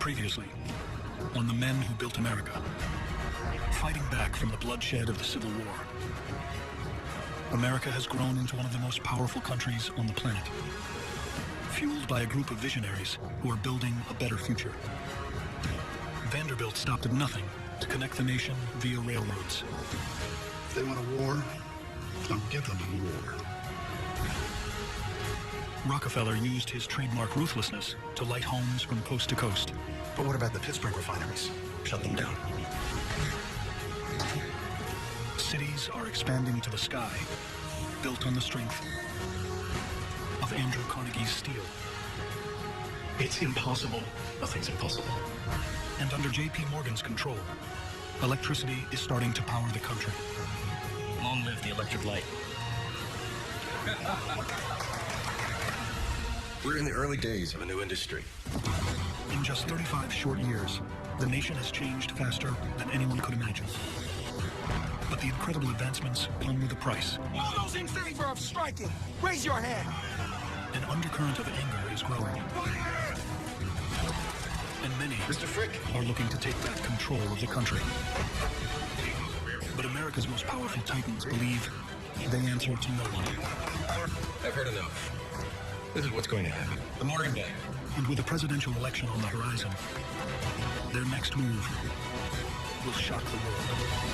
Previously, on the men who built America, fighting back from the bloodshed of the Civil War. America has grown into one of the most powerful countries on the planet, fueled by a group of visionaries who are building a better future. Vanderbilt stopped at nothing to connect the nation via railroads. If they want a war, I'll give them a war. Rockefeller used his trademark ruthlessness to light homes from coast to coast. But what about the Pittsburgh refineries? Shut them down. Cities are expanding to the sky, built on the strength of Andrew Carnegie's steel. It's impossible. Nothing's impossible. And under J.P. Morgan's control, electricity is starting to power the country. Long live the electric light. We're in the early days of a new industry. In just 35 short years, the nation has changed faster than anyone could imagine. But the incredible advancements come with a price. All those in favor of striking, raise your hand. An undercurrent of anger is growing. And many Mr. Frick are looking to take back control of the country. But America's most powerful titans believe they answer to no one. I've heard enough. This is what's going to happen. The Morgan Gang. And with a presidential election on the horizon, their next move will shock the world.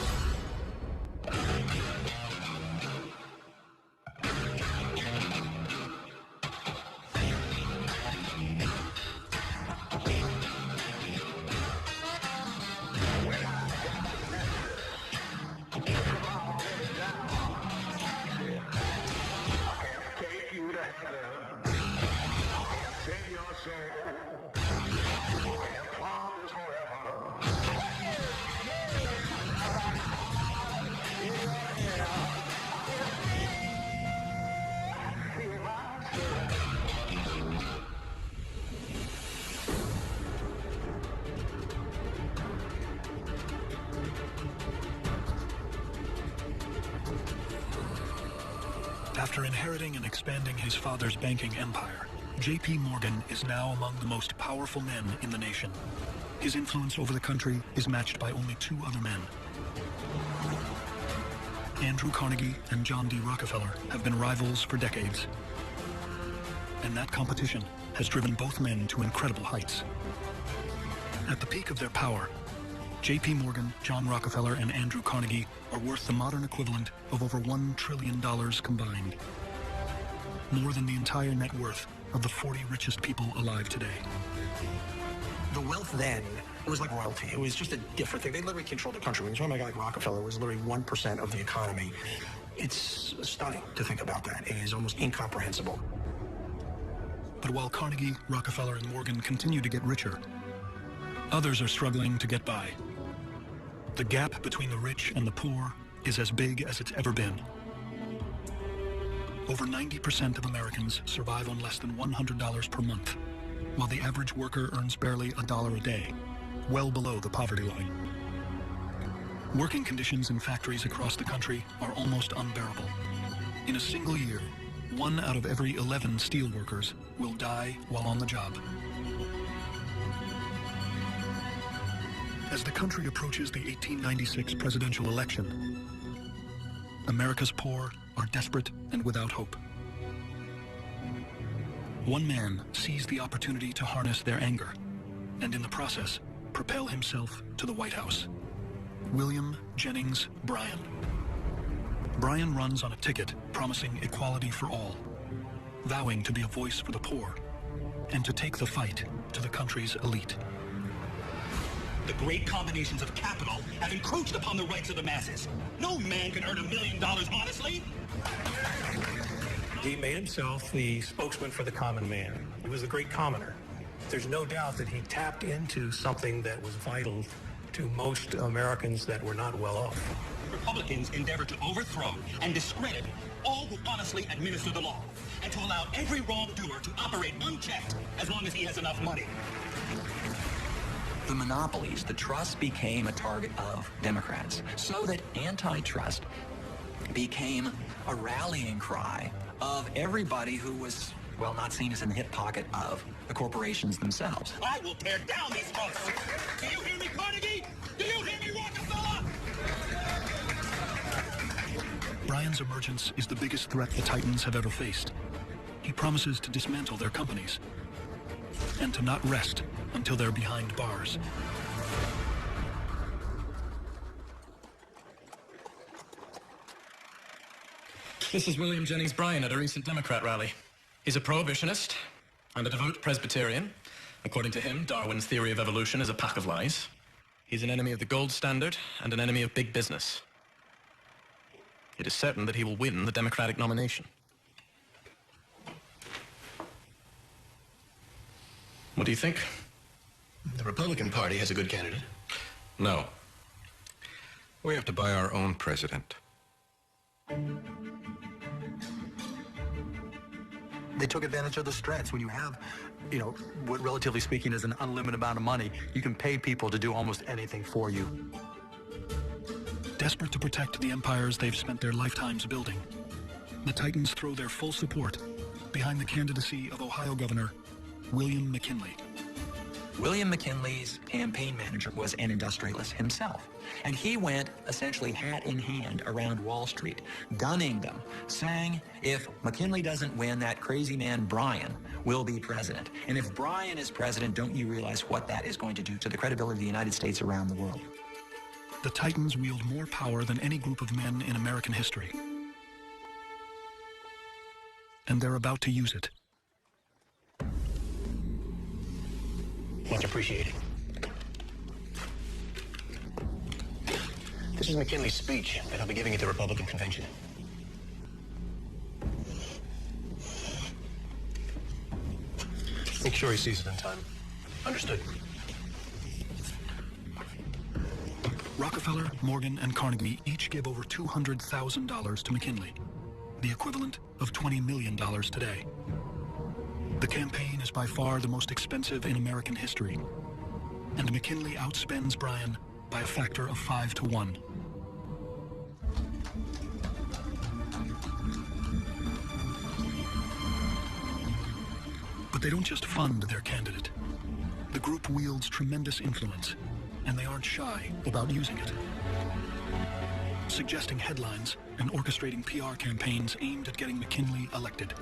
After inheriting and expanding his father's banking empire, J.P. Morgan is now among the most powerful men in the nation. His influence over the country is matched by only two other men. Andrew Carnegie and John D. Rockefeller have been rivals for decades. And that competition has driven both men to incredible heights. At the peak of their power, J.P. Morgan, John Rockefeller, and Andrew Carnegie are worth the modern equivalent of over $1 trillion combined. More than the entire net worth of the 40 richest people alive today. The wealth then, it was like royalty. It was just a different thing. They literally controlled the country. When you're talking about a guy like Rockefeller, it was literally 1% of the economy. It's stunning to think about that. It is almost incomprehensible. But while Carnegie, Rockefeller, and Morgan continue to get richer, others are struggling to get by. The gap between the rich and the poor is as big as it's ever been. Over 90% of Americans survive on less than $100 per month, while the average worker earns barely $1 a day, well below the poverty line. Working conditions in factories across the country are almost unbearable. In a single year, 1 out of every 11 steelworkers will die while on the job. As the country approaches the 1896 presidential election, America's poor are desperate and without hope. One man sees the opportunity to harness their anger, and in the process, propel himself to the White House. William Jennings Bryan. Bryan runs on a ticket promising equality for all, vowing to be a voice for the poor, and to take the fight to the country's elite. The great combinations of capital have encroached upon the rights of the masses. No man can earn $1 million honestly. He made himself the spokesman for the common man. He was the great commoner. There's no doubt that he tapped into something that was vital to most Americans that were not well off. Republicans endeavor to overthrow and discredit all who honestly administer the law, and to allow every wrongdoer to operate unchecked as long as he has enough money. The monopolies, the trust became a target of Democrats, so that antitrust became a rallying cry of everybody who was well, not seen as in the hip pocket of the corporations themselves. I will tear down these folks. Do you hear me, Carnegie? Do you hear me, Rockefeller? Bryan's emergence is the biggest threat the Titans have ever faced. He promises to dismantle their companies and to not rest until they're behind bars. This is William Jennings Bryan at a recent Democrat rally. He's a prohibitionist and a devout Presbyterian. According to him, Darwin's theory of evolution is a pack of lies. He's an enemy of the gold standard and an enemy of big business. It is certain that he will win the Democratic nomination. What do you think? The Republican Party has a good candidate. No. We have to buy our own president. They took advantage of the strengths. When you have, what relatively speaking is an unlimited amount of money, you can pay people to do almost anything for you. Desperate to protect the empires they've spent their lifetimes building, the Titans throw their full support behind the candidacy of Ohio Governor William McKinley. William McKinley's campaign manager was an industrialist himself, and he went essentially hat in hand around Wall Street, gunning them, saying, if McKinley doesn't win, that crazy man Bryan will be president. And if Bryan is president, don't you realize what that is going to do to the credibility of the United States around the world? The Titans wield more power than any group of men in American history. And they're about to use it. Much appreciated. This is McKinley's speech that I'll be giving at the Republican convention. Make sure he sees it in time. Understood. Rockefeller, Morgan, and Carnegie each give over $200,000 to McKinley, the equivalent of $20 million today. The campaign is by far the most expensive in American history, and McKinley outspends Bryan by a factor of 5 to 1. But they don't just fund their candidate. The group wields tremendous influence, and they aren't shy about using it. Suggesting headlines and orchestrating PR campaigns aimed at getting McKinley elected.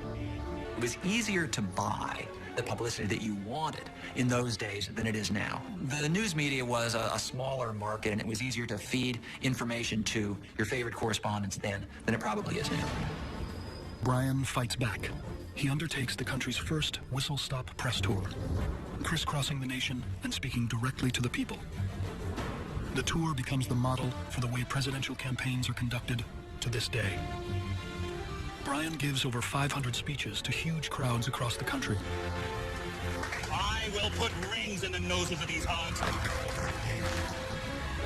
It was easier to buy the publicity that you wanted in those days than it is now. The news media was a smaller market, and it was easier to feed information to your favorite correspondents then than it probably is now. Bryan fights back. He undertakes the country's first whistle-stop press tour, crisscrossing the nation and speaking directly to the people. The tour becomes the model for the way presidential campaigns are conducted to this day. Bryan gives over 500 speeches to huge crowds across the country. I will put rings in the noses of these hogs.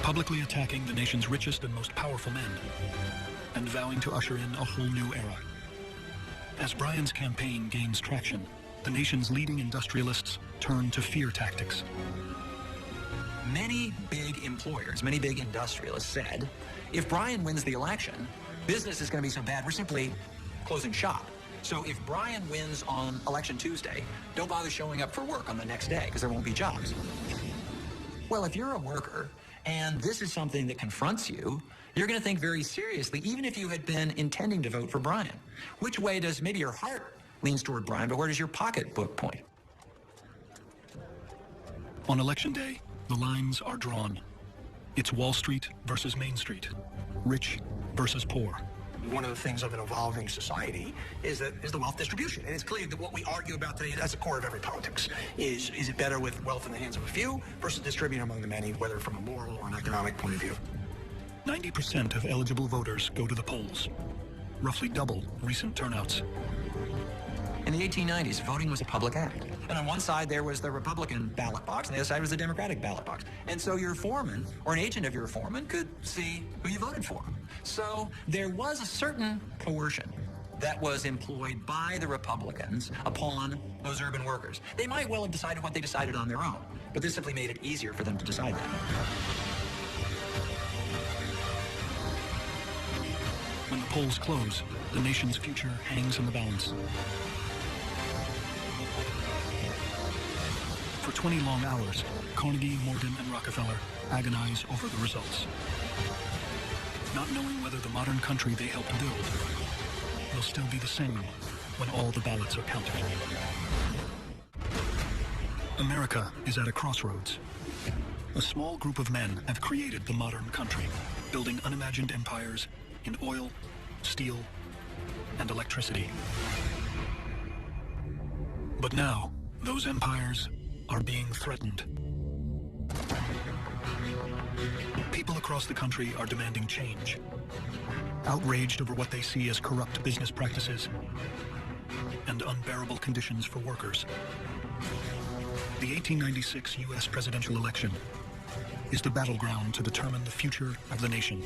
Publicly attacking the nation's richest and most powerful men, and vowing to usher in a whole new era. As Bryan's campaign gains traction, the nation's leading industrialists turn to fear tactics. Many big employers, many big industrialists said, if Bryan wins the election, business is going to be so bad, we're simply closing shop. So if Bryan wins on Election Tuesday, don't bother showing up for work on the next day because there won't be jobs. Well, if you're a worker and this is something that confronts you, you're going to think very seriously, even if you had been intending to vote for Bryan. Which way does maybe your heart leans toward Bryan, but where does your pocketbook point? On Election Day, the lines are drawn. It's Wall Street versus Main Street, rich versus poor. One of the things of an evolving society is the wealth distribution. And it's clear that what we argue about today, that's the core of every politics. Is it better with wealth in the hands of a few versus distributing among the many, whether from a moral or an economic point of view? 90% of eligible voters go to the polls, roughly double recent turnouts. In the 1890s, voting was a public act. And on one side, there was the Republican ballot box, and the other side was the Democratic ballot box. And so your foreman, or an agent of your foreman, could see who you voted for. So there was a certain coercion that was employed by the Republicans upon those urban workers. They might well have decided what they decided on their own, but this simply made it easier for them to decide that. When the polls close, the nation's future hangs in the balance. For 20 long hours, Carnegie, Morgan, and Rockefeller agonize over the results, not knowing whether the modern country they helped build will still be the same when all the ballots are counted. America is at a crossroads. A small group of men have created the modern country, building unimagined empires in oil, steel, and electricity. But now, those empires are being threatened. People across the country are demanding change, outraged over what they see as corrupt business practices and unbearable conditions for workers. The 1896 U.S. presidential election is the battleground to determine the future of the nation.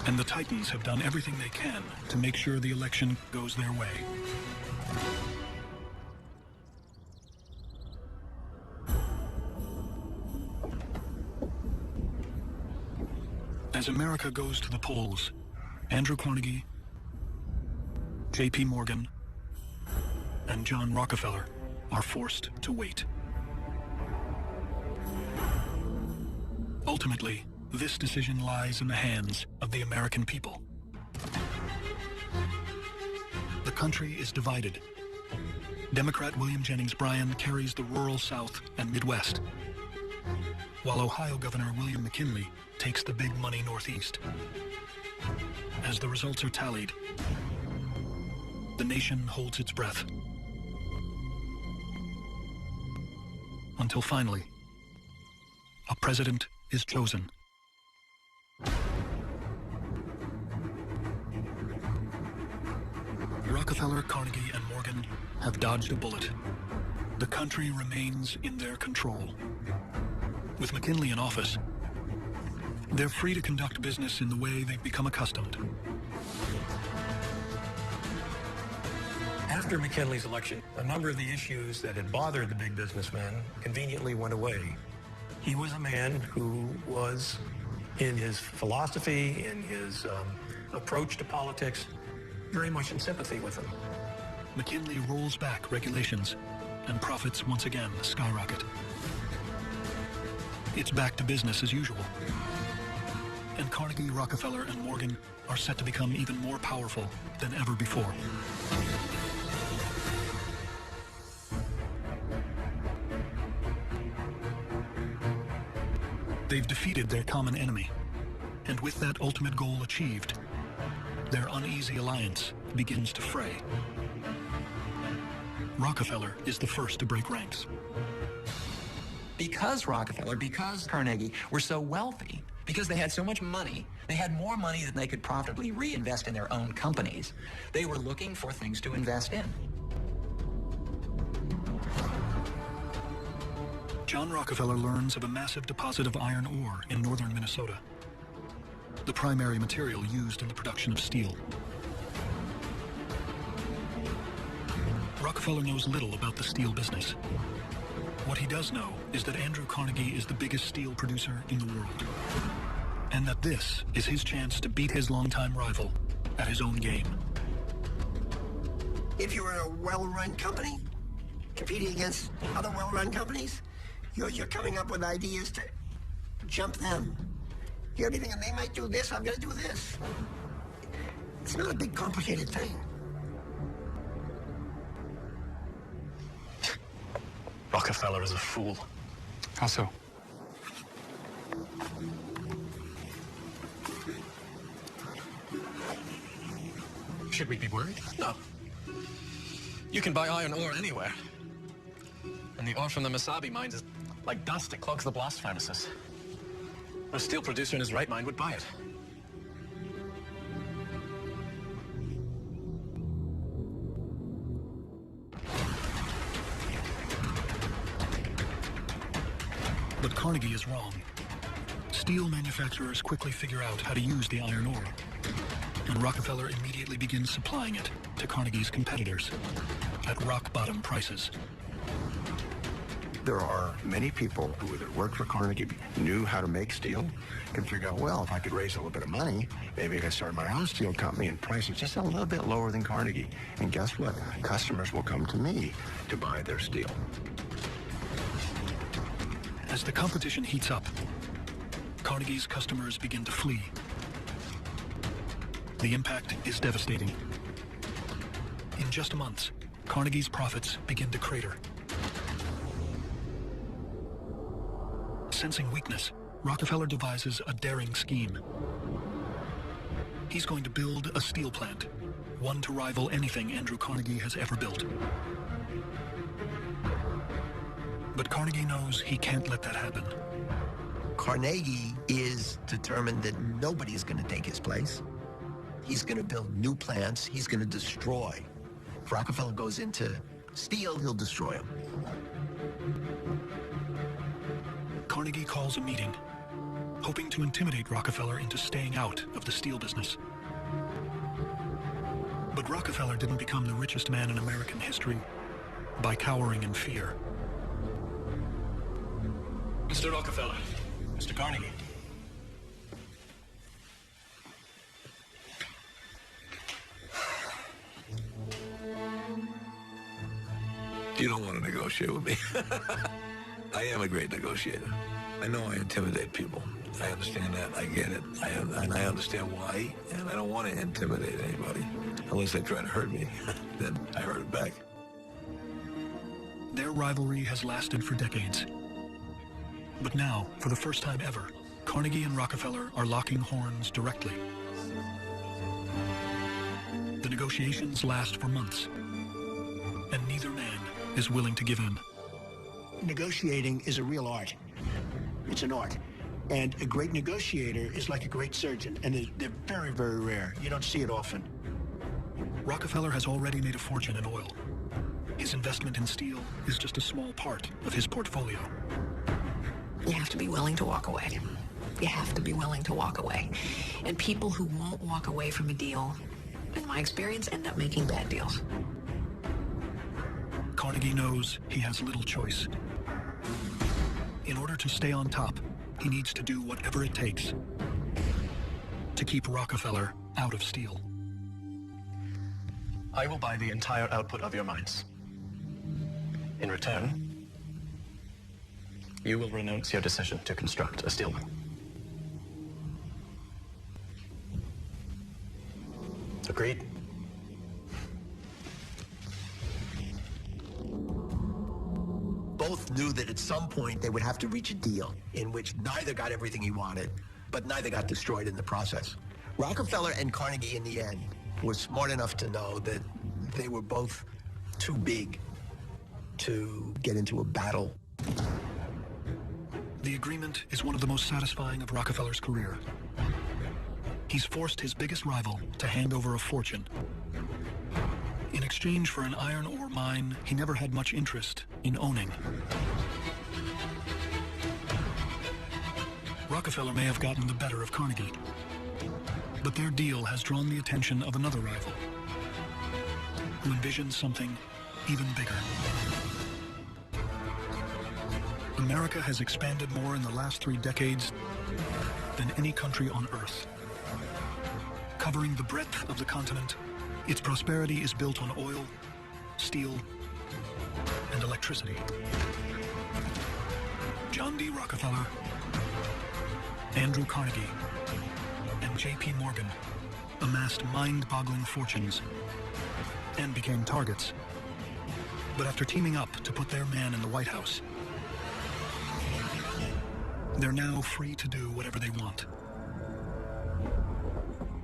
And the Titans have done everything they can to make sure the election goes their way. As America goes to the polls, Andrew Carnegie, J.P. Morgan, and John Rockefeller are forced to wait. Ultimately, this decision lies in the hands of the American people. The country is divided. Democrat William Jennings Bryan carries the rural South and Midwest, while Ohio Governor William McKinley takes the big money Northeast. As the results are tallied, the nation holds its breath. Until finally, a president is chosen. Rockefeller, Carnegie, and Morgan have dodged a bullet. The country remains in their control. With McKinley in office, they're free to conduct business in the way they've become accustomed. After McKinley's election, a number of the issues that had bothered the big businessmen conveniently went away. He was a man who was, in his philosophy, in his approach to politics, very much in sympathy with them. McKinley rolls back regulations, and profits once again skyrocket. It's back to business as usual. And Carnegie, Rockefeller, and Morgan are set to become even more powerful than ever before. They've defeated their common enemy, and with that ultimate goal achieved, their uneasy alliance begins to fray. Rockefeller is the first to break ranks. Because Rockefeller, because Carnegie were so wealthy, because they had so much money, they had more money than they could profitably reinvest in their own companies. They were looking for things to invest in. John Rockefeller learns of a massive deposit of iron ore in northern Minnesota, the primary material used in the production of steel. Rockefeller knows little about the steel business. What he does know is that Andrew Carnegie is the biggest steel producer in the world, and that this is his chance to beat his longtime rival at his own game. If you're a well-run company, competing against other well-run companies, you're coming up with ideas to jump them. You're thinking they might do this, I'm going to do this. It's not a big, complicated thing. Rockefeller is a fool. How so? Should we be worried? No. You can buy iron ore anywhere. And the ore from the Mesabi mines is like dust. It clogs the blast furnaces. A steel producer in his right mind would buy it. But Carnegie is wrong. Steel manufacturers quickly figure out how to use the iron ore, and Rockefeller immediately begins supplying it to Carnegie's competitors at rock-bottom prices. There are many people who either worked for Carnegie, knew how to make steel, can figure out, well, if I could raise a little bit of money, maybe I could start my own steel company and price it just a little bit lower than Carnegie. And guess what? Customers will come to me to buy their steel. As the competition heats up, Carnegie's customers begin to flee. The impact is devastating. In just months, Carnegie's profits begin to crater. Sensing weakness, Rockefeller devises a daring scheme. He's going to build a steel plant, one to rival anything Andrew Carnegie has ever built. But Carnegie knows he can't let that happen. Carnegie is determined that nobody's going to take his place. He's going to build new plants. He's going to destroy. If Rockefeller goes into steel, he'll destroy him. Carnegie calls a meeting, hoping to intimidate Rockefeller into staying out of the steel business. But Rockefeller didn't become the richest man in American history by cowering in fear. Mr. Rockefeller. Mr. Carnegie. You don't want to negotiate with me. I am a great negotiator. I know I intimidate people. I understand that. I get it. And I understand why. And I don't want to intimidate anybody. Unless they try to hurt me. Then I hurt them back. Their rivalry has lasted for decades. But now, for the first time ever, Carnegie and Rockefeller are locking horns directly. The negotiations last for months, and neither man is willing to give in. Negotiating is a real art. It's an art. And a great negotiator is like a great surgeon, and they're very, very rare. You don't see it often. Rockefeller has already made a fortune in oil. His investment in steel is just a small part of his portfolio. You have to be willing to walk away. You have to be willing to walk away. And people who won't walk away from a deal, in my experience, end up making bad deals. Carnegie knows he has little choice. In order to stay on top, he needs to do whatever it takes to keep Rockefeller out of steel. I will buy the entire output of your mines. In return, you will renounce your decision to construct a steel mill. Agreed? Both knew that at some point they would have to reach a deal in which neither got everything he wanted, but neither got destroyed in the process. Rockefeller and Carnegie, in the end, were smart enough to know that they were both too big to get into a battle. The agreement is one of the most satisfying of Rockefeller's career. He's forced his biggest rival to hand over a fortune. In exchange for an iron ore mine he never had much interest in owning. Rockefeller may have gotten the better of Carnegie, but their deal has drawn the attention of another rival, who envisions something even bigger. America has expanded more in the last 3 decades than any country on Earth. Covering the breadth of the continent, its prosperity is built on oil, steel, and electricity. John D. Rockefeller, Andrew Carnegie, and J.P. Morgan amassed mind-boggling fortunes and became targets. But after teaming up to put their man in the White House, they're now free to do whatever they want.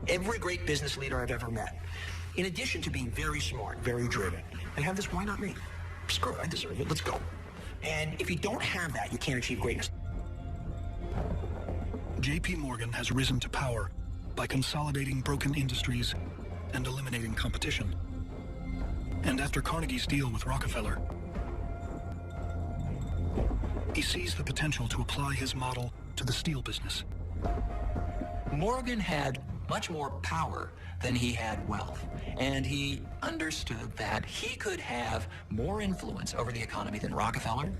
Every great business leader I've ever met, in addition to being very smart, very driven, they have this, why not me? Screw it, I deserve it, let's go. And if you don't have that, you can't achieve greatness. J.P. Morgan has risen to power by consolidating broken industries and eliminating competition. And after Carnegie's deal with Rockefeller, he sees the potential to apply his model to the steel business. Morgan had much more power than he had wealth, and he understood that he could have more influence over the economy than Rockefeller,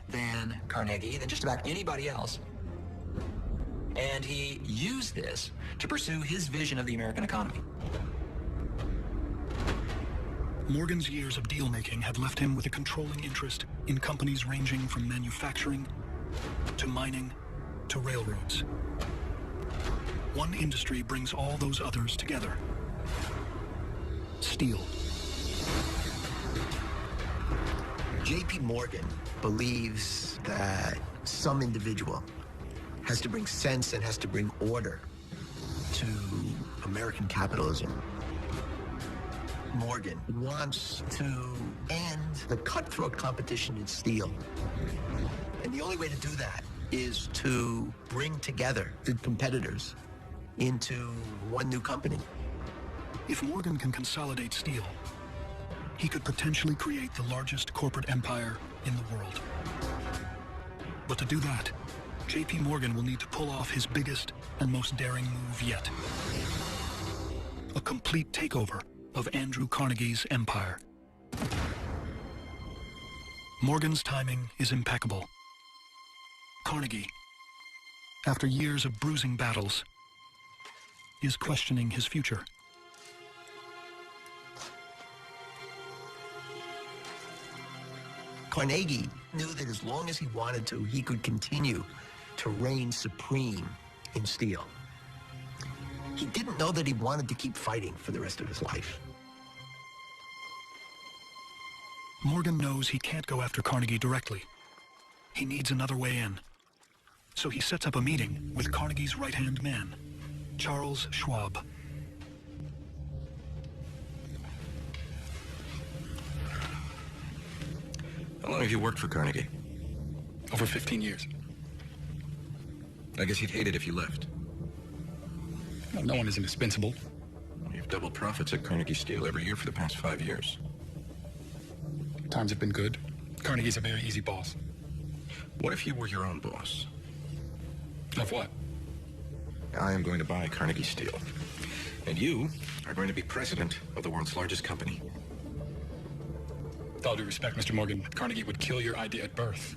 than Carnegie, than just about anybody else. And he used this to pursue his vision of the American economy. Morgan's years of deal-making have left him with a controlling interest in companies ranging from manufacturing to mining, to railroads. One industry brings all those others together. Steel. J.P. Morgan believes that some individual has to bring sense and has to bring order to American capitalism. Morgan wants to end the cutthroat competition in steel. And the only way to do that is to bring together the competitors into one new company. If Morgan can consolidate steel, he could potentially create the largest corporate empire in the world. But to do that, J.P. Morgan will need to pull off his biggest and most daring move yet. A complete takeover of Andrew Carnegie's empire. Morgan's timing is impeccable. Carnegie, after years of bruising battles, is questioning his future. Carnegie knew that as long as he wanted to, he could continue to reign supreme in steel. He didn't know that he wanted to keep fighting for the rest of his life. Morgan knows he can't go after Carnegie directly. He needs another way in. So he sets up a meeting with Carnegie's right-hand man, Charles Schwab. How long have you worked for Carnegie? Over 15 years. I guess he'd hate it if you left. Well, no one is indispensable. You've doubled profits at Carnegie Steel every year for the past 5 years. Times have been good. Carnegie's a very easy boss. What if you were your own boss? Of what? I am going to buy Carnegie Steel. And you are going to be president of the world's largest company. With all due respect, Mr. Morgan, Carnegie would kill your idea at birth.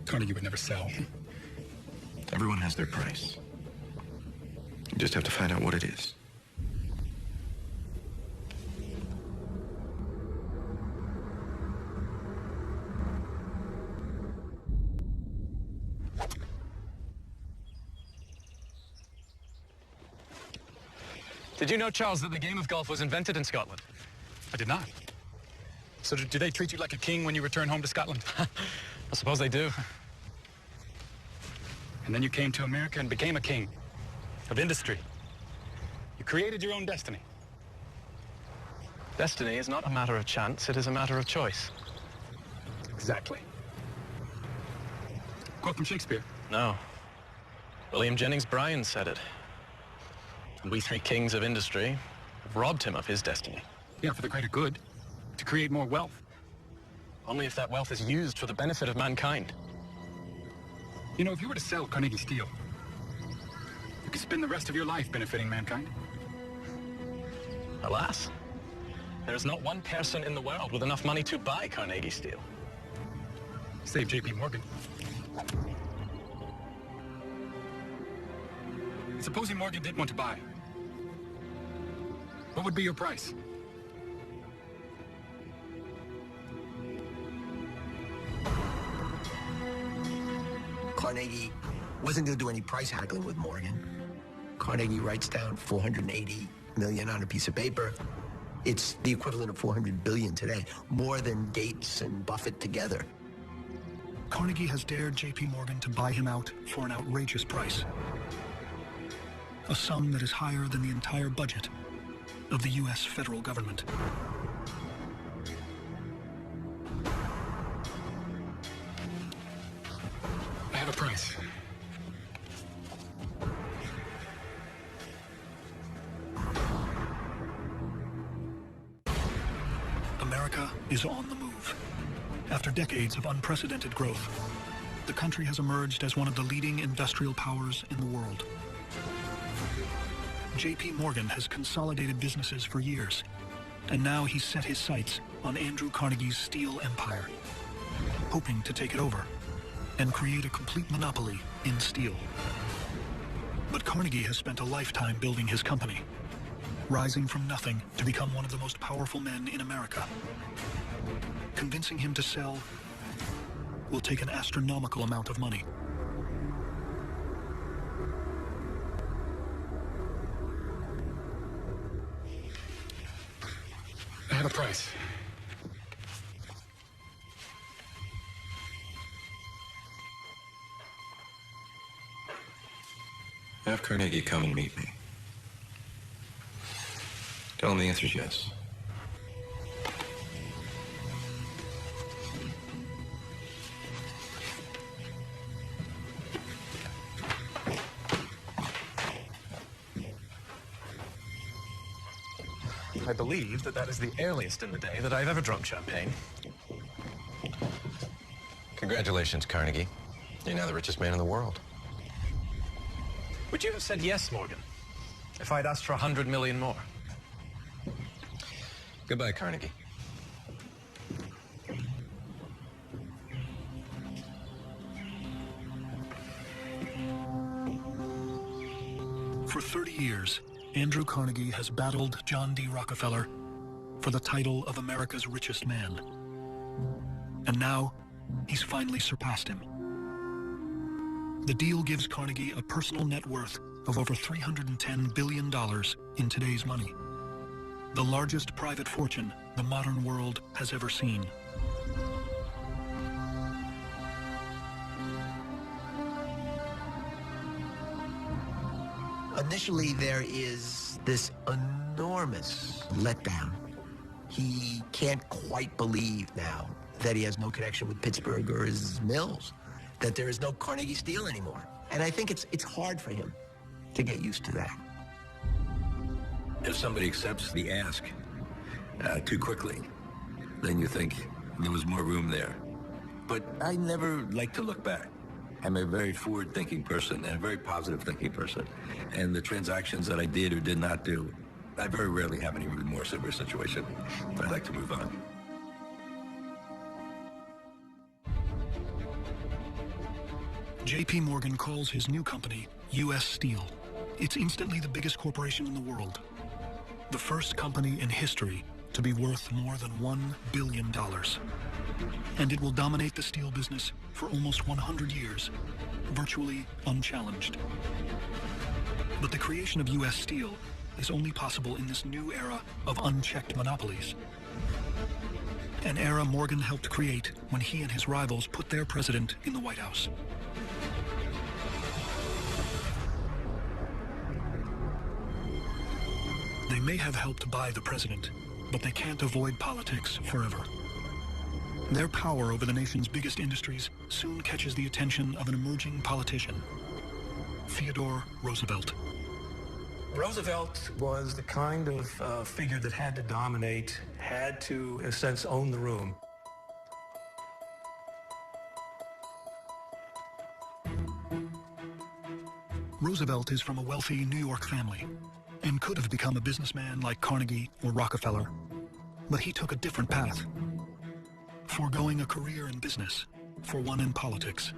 Carnegie would never sell. Everyone has their price. You just have to find out what it is. Did you know, Charles, that the game of golf was invented in Scotland? I did not. So do they treat you like a king when you return home to Scotland? I suppose they do. And then you came to America and became a king of industry. You created your own destiny. Destiny is not a matter of chance, it is a matter of choice. Exactly. Quote from Shakespeare. No. William Jennings Bryan said it. And we three kings of industry have robbed him of his destiny. Yeah, for the greater good. To create more wealth. Only if that wealth is used for the benefit of mankind. You know, if you were to sell Carnegie Steel, you could spend the rest of your life benefiting mankind. Alas, there is not one person in the world with enough money to buy Carnegie Steel. Save J.P. Morgan. Supposing Morgan didn't want to buy, what would be your price? Carnegie wasn't going to do any price haggling with Morgan. Carnegie writes down $480 million on a piece of paper. It's the equivalent of $400 billion today, more than Gates and Buffett together. Carnegie has dared J.P. Morgan to buy him out for an outrageous price. A sum that is higher than the entire budget of the U.S. federal government. I have a price. America is on the move. After decades of unprecedented growth, the country has emerged as one of the leading industrial powers in the world. J.P. Morgan has consolidated businesses for years, and now he's set his sights on Andrew Carnegie's steel empire, hoping to take it over and create a complete monopoly in steel. But Carnegie has spent a lifetime building his company, rising from nothing to become one of the most powerful men in America. Convincing him to sell will take an astronomical amount of money. I have a price. Have Carnegie come and meet me. Tell him the answer's yes. I believe that is the earliest in the day that I've ever drunk champagne. Congratulations, Carnegie. You're now the richest man in the world. Would you have said yes, Morgan, if I'd asked for 100 million more? Goodbye, Carnegie. For 30 years, Andrew Carnegie has battled John D. Rockefeller for the title of America's richest man. And now, he's finally surpassed him. The deal gives Carnegie a personal net worth of over $310 billion in today's money, the largest private fortune the modern world has ever seen. Initially, there is this enormous letdown. He can't quite believe now that he has no connection with Pittsburgh or his mills, that there is no Carnegie Steel anymore. And I think it's hard for him to get used to that. If somebody accepts the ask too quickly, then you think there was more room there. But I never like to look back. I'm a very forward-thinking person and a very positive-thinking person. And the transactions that I did or did not do, I very rarely have any remorse over a situation. I like to move on. J.P. Morgan calls his new company U.S. Steel. It's instantly the biggest corporation in the world. The first company in history to be worth more than $1 billion. And it will dominate the steel business for almost 100 years, virtually unchallenged. But the creation of U.S. Steel is only possible in this new era of unchecked monopolies. An era Morgan helped create when he and his rivals put their president in the White House. They may have helped buy the president, but they can't avoid politics forever. Their power over the nation's biggest industries soon catches the attention of an emerging politician, Theodore Roosevelt. Roosevelt was the kind of figure that had to dominate, had to, in a sense, own the room. Roosevelt is from a wealthy New York family and could have become a businessman like Carnegie or Rockefeller, but he took a different path, foregoing a career in business for one in politics.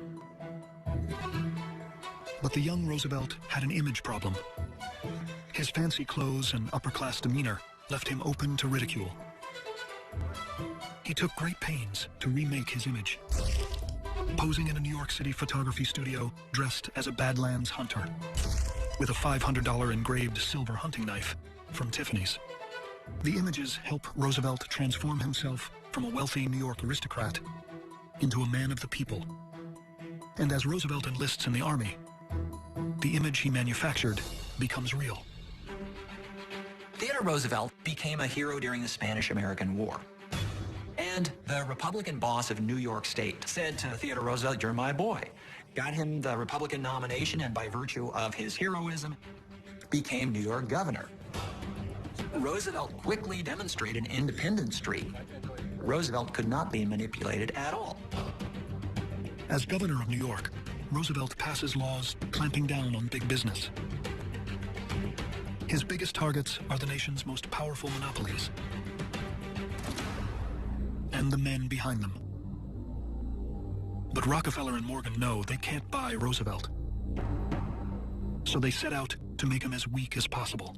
But the young Roosevelt had an image problem. His fancy clothes and upper-class demeanor left him open to ridicule. He took great pains to remake his image, posing in a New York City photography studio dressed as a Badlands hunter, with a $500 engraved silver hunting knife from Tiffany's. The images help Roosevelt transform himself from a wealthy New York aristocrat into a man of the people. And as Roosevelt enlists in the army, the image he manufactured becomes real. Theodore Roosevelt became a hero during the Spanish-American War. And the Republican boss of New York State said to Theodore Roosevelt, "You're my boy." Got him the Republican nomination, and by virtue of his heroism, became New York governor. Roosevelt quickly demonstrated an independent streak. Roosevelt could not be manipulated at all. As governor of New York, Roosevelt passes laws clamping down on big business. His biggest targets are the nation's most powerful monopolies and the men behind them. But Rockefeller and Morgan know they can't buy Roosevelt. So they set out to make him as weak as possible.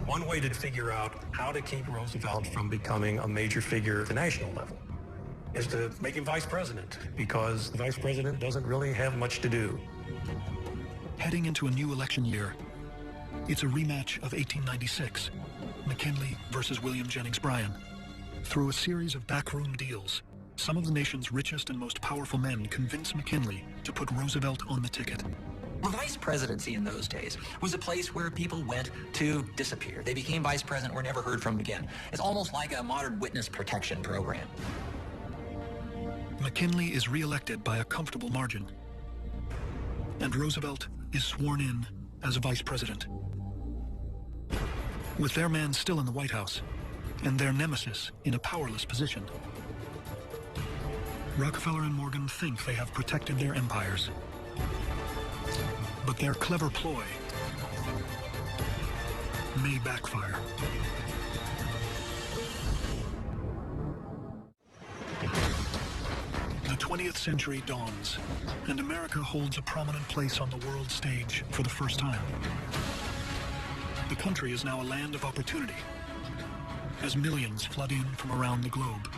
One way to figure out how to keep Roosevelt from becoming a major figure at the national level is to make him vice president, because the vice president doesn't really have much to do. Heading into a new election year, it's a rematch of 1896, McKinley versus William Jennings Bryan. Through a series of backroom deals, some of the nation's richest and most powerful men convinced McKinley to put Roosevelt on the ticket. The vice presidency in those days was a place where people went to disappear. They became vice president, were never heard from again. It's almost like a modern witness protection program. McKinley is re-elected by a comfortable margin, and Roosevelt is sworn in as vice president. With their man still in the White House, and their nemesis in a powerless position, Rockefeller and Morgan think they have protected their empires. But their clever ploy may backfire. The 20th century dawns, and America holds a prominent place on the world stage for the first time. The country is now a land of opportunity, as millions flood in from around the globe,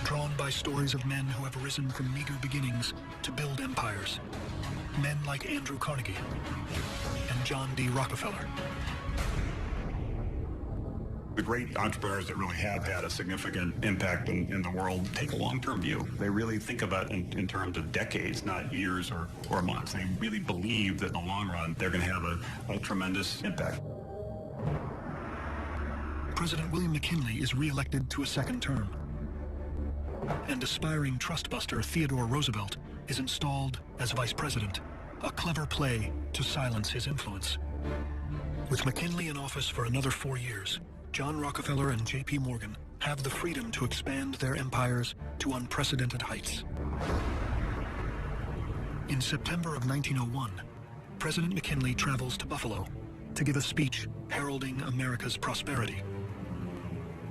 drawn by stories of men who have risen from meager beginnings to build empires. Men like Andrew Carnegie and John D. Rockefeller. The great entrepreneurs that really have had a significant impact in the world take a long-term view. They really think about it in terms of decades, not years or months. They really believe that in the long run, they're going to have a tremendous impact. President William McKinley is re-elected to a second term, and aspiring trustbuster Theodore Roosevelt is installed as vice president, a clever play to silence his influence. With McKinley in office for another 4 years, John Rockefeller and J.P. Morgan have the freedom to expand their empires to unprecedented heights. In September of 1901, President McKinley travels to Buffalo to give a speech heralding America's prosperity.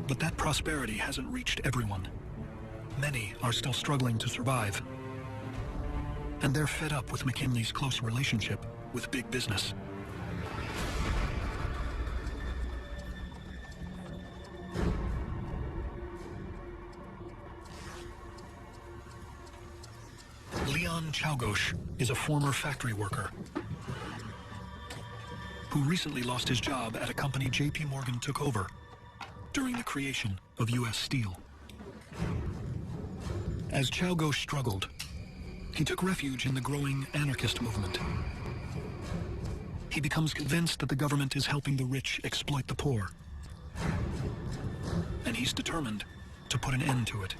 But that prosperity hasn't reached everyone. Many are still struggling to survive. And they're fed up with McKinley's close relationship with big business. Leon Czałgosz is a former factory worker who recently lost his job at a company J.P. Morgan took over during the creation of U.S. Steel. As Czałgosz struggled, he took refuge in the growing anarchist movement. He becomes convinced that the government is helping the rich exploit the poor, and he's determined to put an end to it.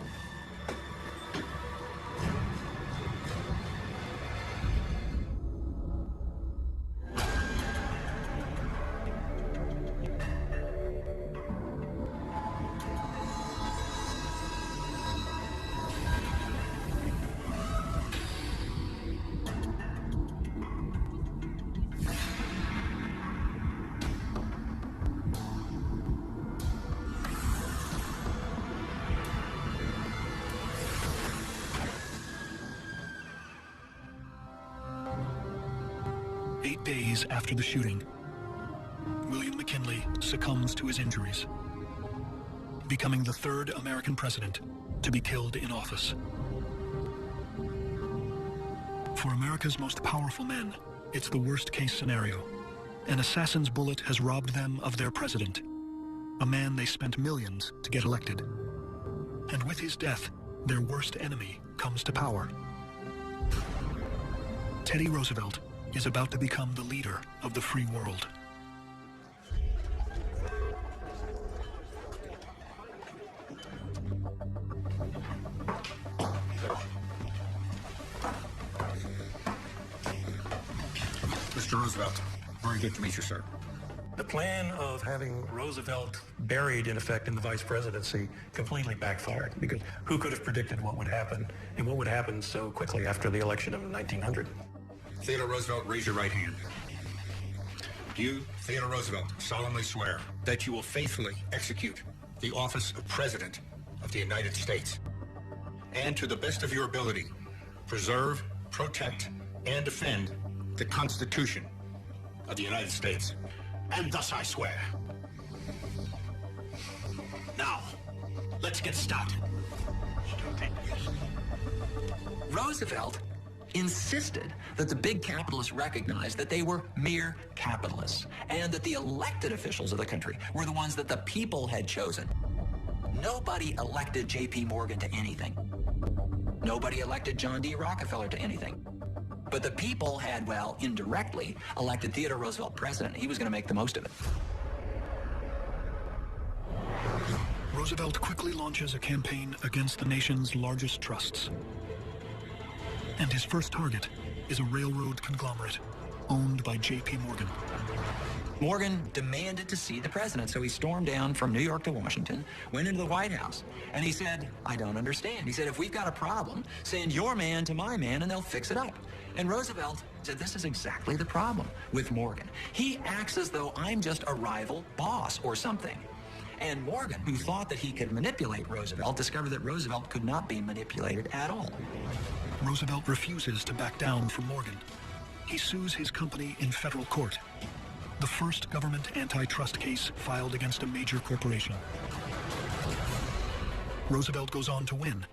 Days after the shooting, William McKinley succumbs to his injuries, becoming the third American president to be killed in office. For America's most powerful men, it's the worst-case scenario. An assassin's bullet has robbed them of their president, a man they spent millions to get elected. And with his death, their worst enemy comes to power. Teddy Roosevelt is about to become the leader of the free world. Mr. Roosevelt, very good to meet you, sir. The plan of having Roosevelt buried, in effect, in the vice presidency completely backfired, because who could have predicted what would happen, and what would happen so quickly after the election of 1900? Theodore Roosevelt, raise your right hand. Do you, Theodore Roosevelt, solemnly swear that you will faithfully execute the office of President of the United States, and to the best of your ability, preserve, protect, and defend the Constitution of the United States? And thus I swear. Now, let's get started. Roosevelt insisted that the big capitalists recognize that they were mere capitalists and that the elected officials of the country were the ones that the people had chosen. Nobody elected J.P. Morgan to anything. Nobody elected John D. Rockefeller to anything. But the people had, well, indirectly elected Theodore Roosevelt president. He was going to make the most of it. Roosevelt quickly launches a campaign against the nation's largest trusts. And his first target is a railroad conglomerate owned by J.P. Morgan. Morgan demanded to see the president, so he stormed down from New York to Washington, went into the White House, and he said, I don't understand. He said, if we've got a problem, send your man to my man and they'll fix it up. And Roosevelt said, this is exactly the problem with Morgan. He acts as though I'm just a rival boss or something. And Morgan, who thought that he could manipulate Roosevelt, discovered that Roosevelt could not be manipulated at all. Roosevelt refuses to back down from Morgan. He sues his company in federal court, the first government antitrust case filed against a major corporation. Roosevelt goes on to win,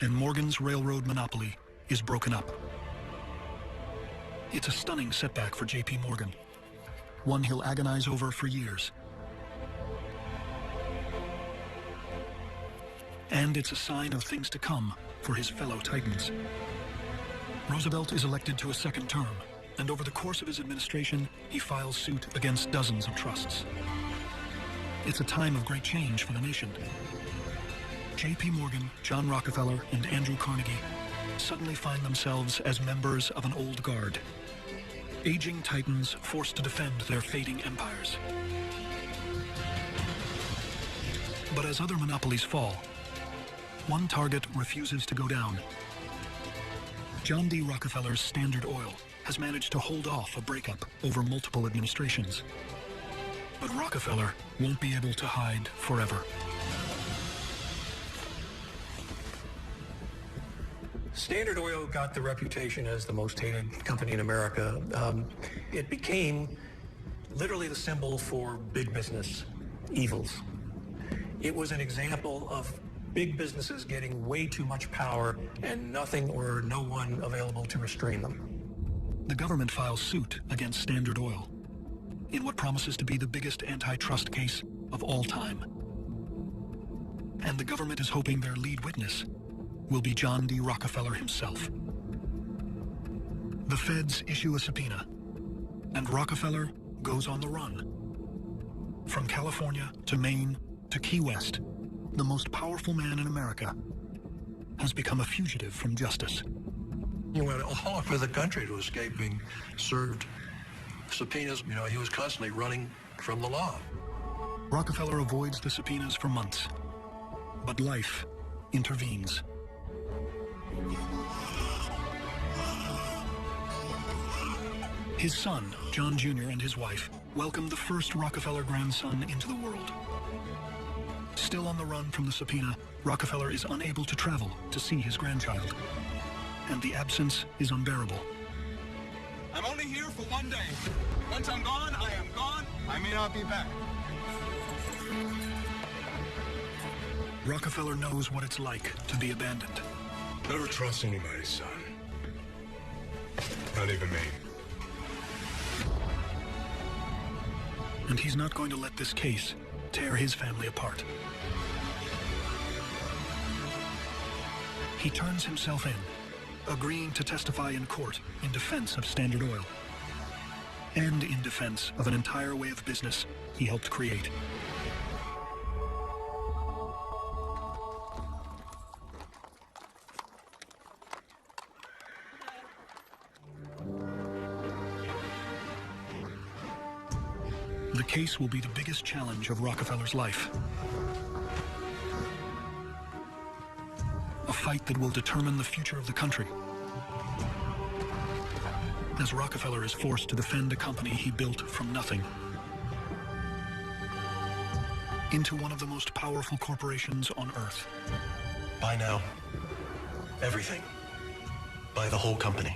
and Morgan's railroad monopoly is broken up. It's a stunning setback for J.P. Morgan, one he'll agonize over for years. And it's a sign of things to come for his fellow Titans. Roosevelt is elected to a second term, and over the course of his administration, he files suit against dozens of trusts. It's a time of great change for the nation. J.P. Morgan, John Rockefeller, and Andrew Carnegie suddenly find themselves as members of an old guard, aging Titans forced to defend their fading empires. But as other monopolies fall, one target refuses to go down. John D. Rockefeller's Standard Oil has managed to hold off a breakup over multiple administrations. But Rockefeller won't be able to hide forever. Standard Oil got the reputation as the most hated company in America. It became literally the symbol for big business evils. It was an example of big businesses getting way too much power and nothing or no one available to restrain them. The government files suit against Standard Oil in what promises to be the biggest antitrust case of all time. And the government is hoping their lead witness will be John D. Rockefeller himself. The feds issue a subpoena, and Rockefeller goes on the run. From California to Maine to Key West, the most powerful man in America has become a fugitive from justice. He went all over the country to escape being served subpoenas. You know, he was constantly running from the law. Rockefeller avoids the subpoenas for months, but life intervenes. His son, John Jr., and his wife welcomed the first Rockefeller grandson into the world. Still on the run from the subpoena, Rockefeller is unable to travel to see his grandchild, and the absence is unbearable. I'm only here for one day. Once I'm gone, I am gone. I may not be back. Rockefeller knows what it's like to be abandoned. Never trust anybody, son. Not even me. And he's not going to let this case tear his family apart. He turns himself in, agreeing to testify in court in defense of Standard Oil and in defense of an entire way of business he helped create. The case will be the biggest challenge of Rockefeller's life. A fight that will determine the future of the country, as Rockefeller is forced to defend a company he built from nothing into one of the most powerful corporations on Earth. Buy now. Everything. Buy the whole company.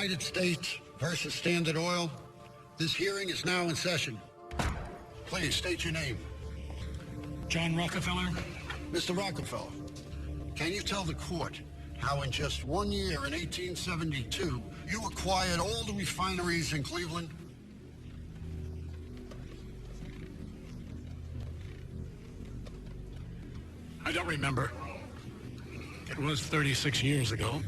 United States versus Standard Oil. This hearing is now in session. Please state your name. John Rockefeller. Mr. Rockefeller, can you tell the court how in just 1 year in 1872 you acquired all the refineries in Cleveland? I don't remember. It was 36 years ago.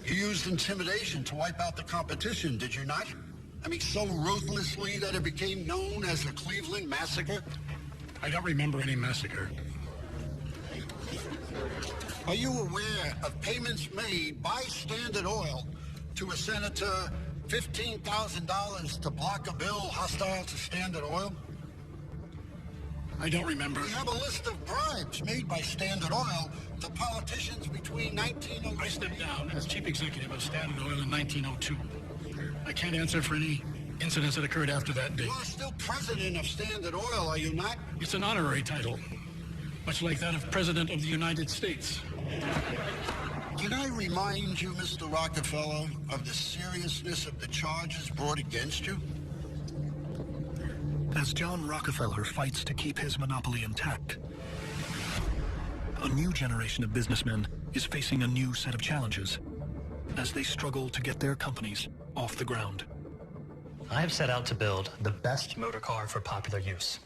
You used intimidation to wipe out the competition, did you not? I mean, so ruthlessly that it became known as the Cleveland Massacre? I don't remember any massacre. Are you aware of payments made by Standard Oil to a senator, $15,000 to block a bill hostile to Standard Oil? I don't remember. We have a list of bribes made by Standard Oil to politicians between 1902... I stepped down as chief executive of Standard Oil in 1902. I can't answer for any incidents that occurred after that date. You are still president of Standard Oil, are you not? It's an honorary title, much like that of President of the United States. Can I remind you, Mr. Rockefeller, of the seriousness of the charges brought against you? As John Rockefeller fights to keep his monopoly intact, a new generation of businessmen is facing a new set of challenges as they struggle to get their companies off the ground. I have set out to build the best motor car for popular use.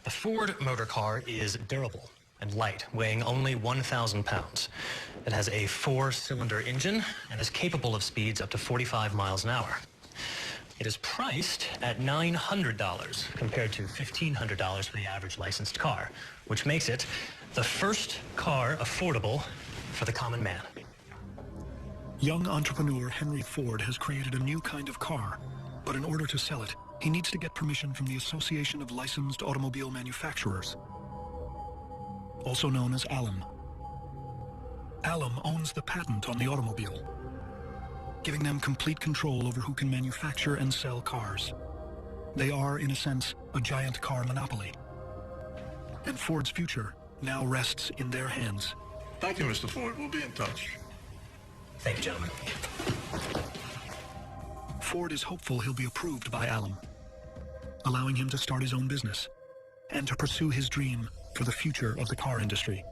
The Ford motor car is durable and light, weighing only 1,000 pounds. It has a 4-cylinder engine and is capable of speeds up to 45 miles an hour. It is priced at $900 compared to $1,500 for the average licensed car, which makes it the first car affordable for the common man. Young entrepreneur Henry Ford has created a new kind of car, but in order to sell it, he needs to get permission from the Association of Licensed Automobile Manufacturers, also known as ALUM. ALUM owns the patent on the automobile, giving them complete control over who can manufacture and sell cars. They are, in a sense, a giant car monopoly. And Ford's future now rests in their hands. Thank you, Mr. Ford. We'll be in touch. Thank you, gentlemen. Ford is hopeful he'll be approved by ALUM, allowing him to start his own business and to pursue his dream for the future of the car industry.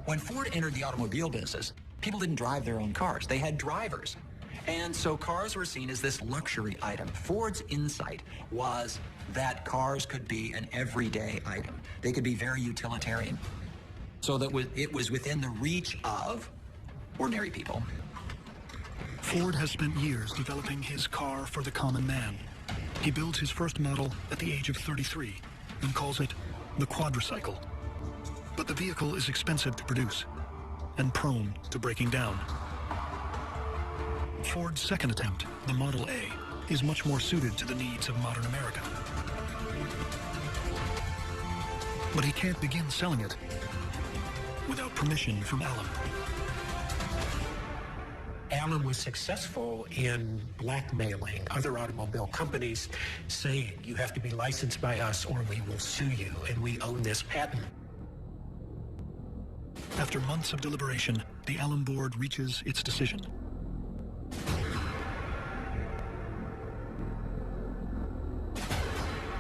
When Ford entered the automobile business, people didn't drive their own cars. They had drivers. And so cars were seen as this luxury item. Ford's insight was that cars could be an everyday item. They could be very utilitarian. So that it was within the reach of ordinary people. Ford has spent years developing his car for the common man. He builds his first model at the age of 33 and calls it the quadricycle. But the vehicle is expensive to produce and prone to breaking down. Ford's second attempt, the Model A, is much more suited to the needs of modern America. But he can't begin selling it without permission from ALUM. ALUM was successful in blackmailing other automobile companies, saying you have to be licensed by us or we will sue you, and we own this patent. After months of deliberation, the ALUM board reaches its decision.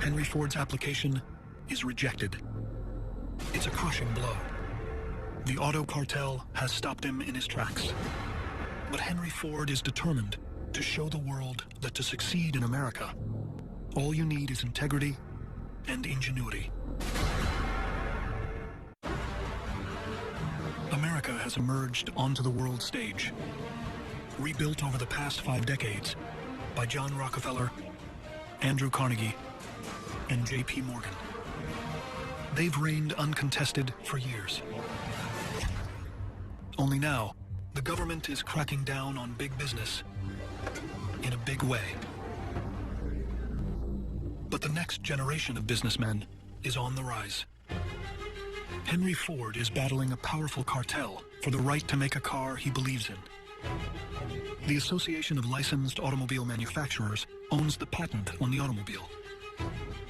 Henry Ford's application is rejected. It's a crushing blow. The auto cartel has stopped him in his tracks. But Henry Ford is determined to show the world that to succeed in America, all you need is integrity and ingenuity. America has emerged onto the world stage, rebuilt over the past 5 decades by John Rockefeller, Andrew Carnegie, and J.P. Morgan. They've reigned uncontested for years. Only now, the government is cracking down on big business in a big way. But the next generation of businessmen is on the rise. Henry Ford is battling a powerful cartel for the right to make a car he believes in. The Association of Licensed Automobile Manufacturers owns the patent on the automobile.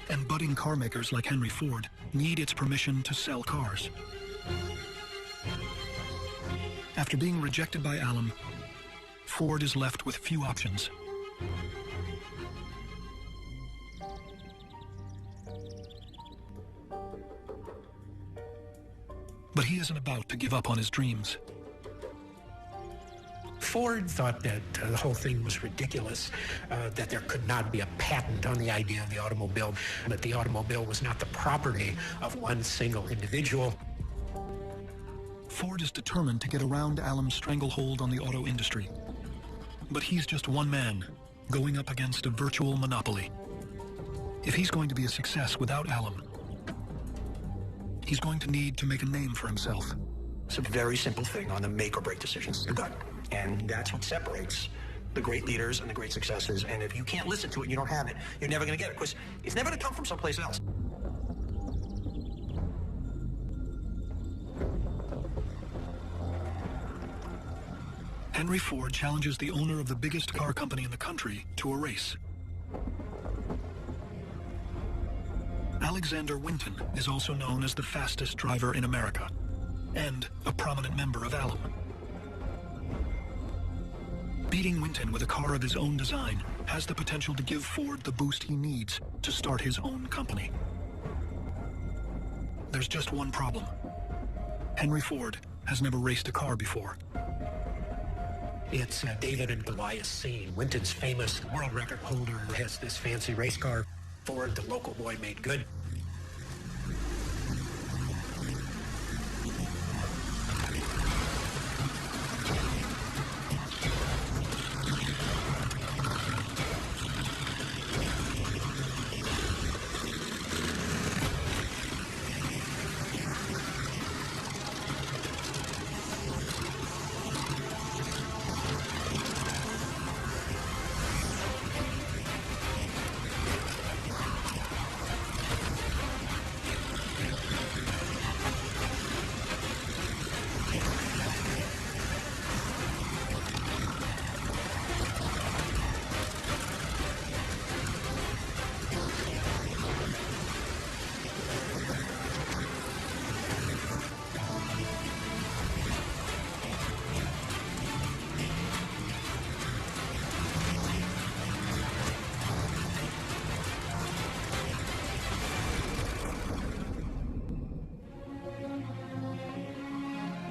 And budding car makers like Henry Ford need its permission to sell cars. After being rejected by ALUM, Ford is left with few options. But he isn't about to give up on his dreams. Ford thought that the whole thing was ridiculous, that there could not be a patent on the idea of the automobile, that the automobile was not the property of one single individual. Ford is determined to get around Allen's stranglehold on the auto industry. But he's just one man, going up against a virtual monopoly. If he's going to be a success without Allen, he's going to need to make a name for himself. It's a very simple thing on the make or break decisions, the gut. And that's what separates the great leaders and the great successes. And if you can't listen to it, you don't have it. You're never going to get it, because it's never going to come from someplace else. Henry Ford challenges the owner of the biggest car company in the country to a race. Alexander Winton is also known as the fastest driver in America, and a prominent member of Allen. Beating Winton with a car of his own design has the potential to give Ford the boost he needs to start his own company. There's just one problem. Henry Ford has never raced a car before. It's a David and Goliath scene. Winton's famous world record holder has this fancy race car. Ford, the local boy, made good.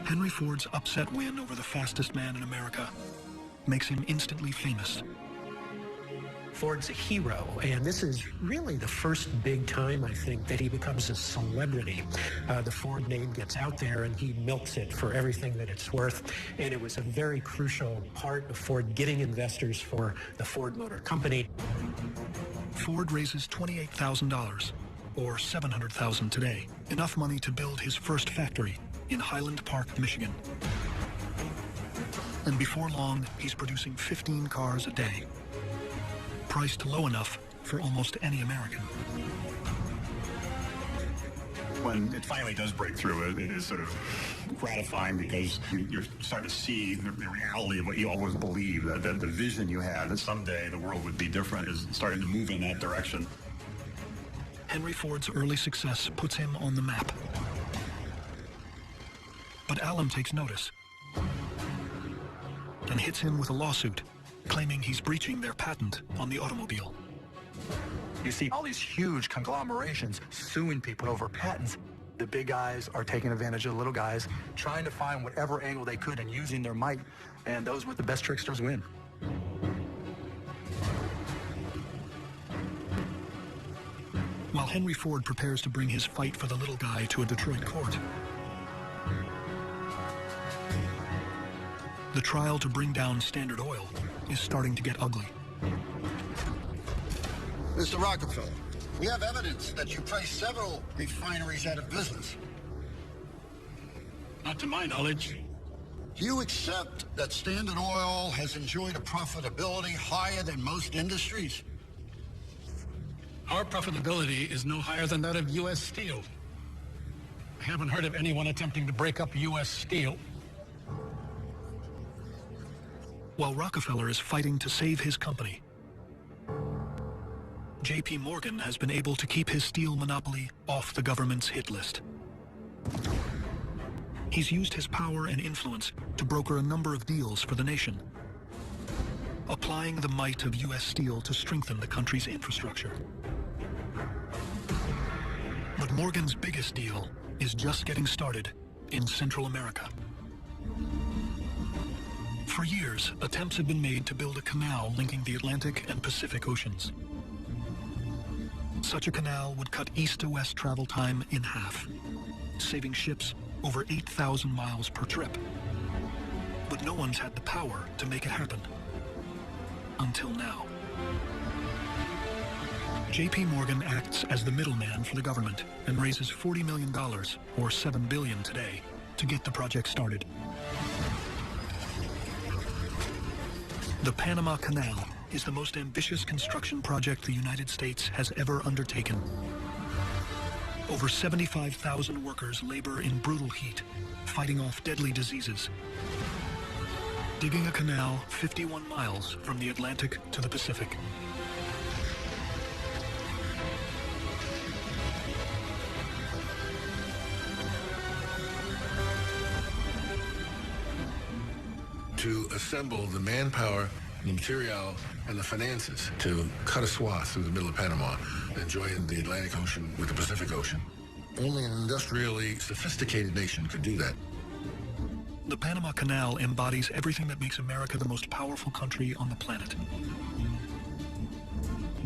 Henry Ford's upset win over the fastest man in America makes him instantly famous. Ford's a hero, and this is really the first big time, I think, that he becomes a celebrity. The Ford name gets out there, and he milks it for everything that it's worth, and it was a very crucial part of Ford getting investors for the Ford Motor Company. Ford raises $28,000, or $700,000 today, enough money to build his first factory in Highland Park, Michigan. And before long, he's producing 15 cars a day, priced low enough for almost any American. When it finally does break through, it is sort of gratifying, because you're starting to see the reality of what you always believed, that the vision you had that someday the world would be different is starting to move in that direction. Henry Ford's early success puts him on the map. But Allen takes notice and hits him with a lawsuit, claiming he's breaching their patent on the automobile. You see all these huge conglomerations suing people over patents. The big guys are taking advantage of the little guys, trying to find whatever angle they could and using their might, and those with the best tricksters win. While Henry Ford prepares to bring his fight for the little guy to a Detroit court, the trial to bring down Standard Oil is starting to get ugly. Mr. Rockefeller, we have evidence that you placed several refineries out of business. Not to my knowledge. Do you accept that Standard Oil has enjoyed a profitability higher than most industries? Our profitability is no higher than that of U.S. Steel. I haven't heard of anyone attempting to break up U.S. Steel. While Rockefeller is fighting to save his company, J.P. Morgan has been able to keep his steel monopoly off the government's hit list. He's used his power and influence to broker a number of deals for the nation, applying the might of U.S. Steel to strengthen the country's infrastructure. But Morgan's biggest deal is just getting started in Central America. For years, attempts have been made to build a canal linking the Atlantic and Pacific Oceans. Such a canal would cut east to west travel time in half, saving ships over 8,000 miles per trip. But no one's had the power to make it happen. Until now. J.P. Morgan acts as the middleman for the government and raises $40 million, or $7 billion today, to get the project started. The Panama Canal is the most ambitious construction project the United States has ever undertaken. Over 75,000 workers labor in brutal heat, fighting off deadly diseases, digging a canal 51 miles from the Atlantic to the Pacific. To assemble the manpower, the material, and the finances to cut a swath through the middle of Panama and join the Atlantic Ocean with the Pacific Ocean. Only an industrially sophisticated nation could do that. The Panama Canal embodies everything that makes America the most powerful country on the planet.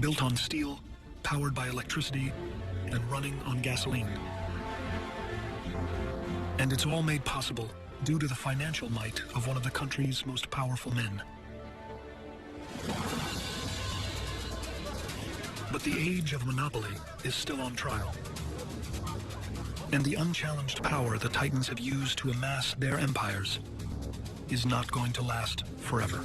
Built on steel, powered by electricity, and running on gasoline. And it's all made possible due to the financial might of one of the country's most powerful men. But the age of monopoly is still on trial. And the unchallenged power the Titans have used to amass their empires is not going to last forever.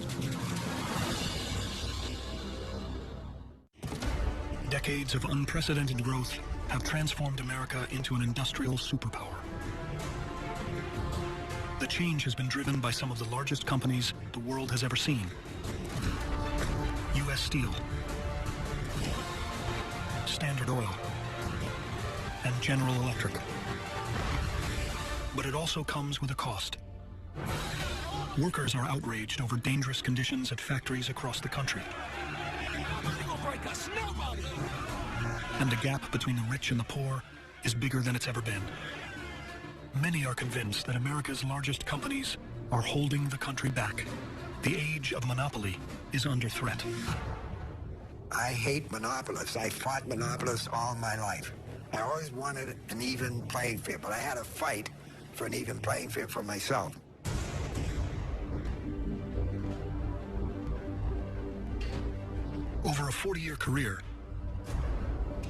Decades of unprecedented growth have transformed America into an industrial superpower. The change has been driven by some of the largest companies the world has ever seen. U.S. Steel, Standard Oil, and General Electric. But it also comes with a cost. Workers are outraged over dangerous conditions at factories across the country. And the gap between the rich and the poor is bigger than it's ever been. Many are convinced that America's largest companies are holding the country back. The age of monopoly is under threat. I hate monopolists. I fought monopolists all my life. I always wanted an even playing field, but I had to fight for an even playing field for myself. Over a 40-year career,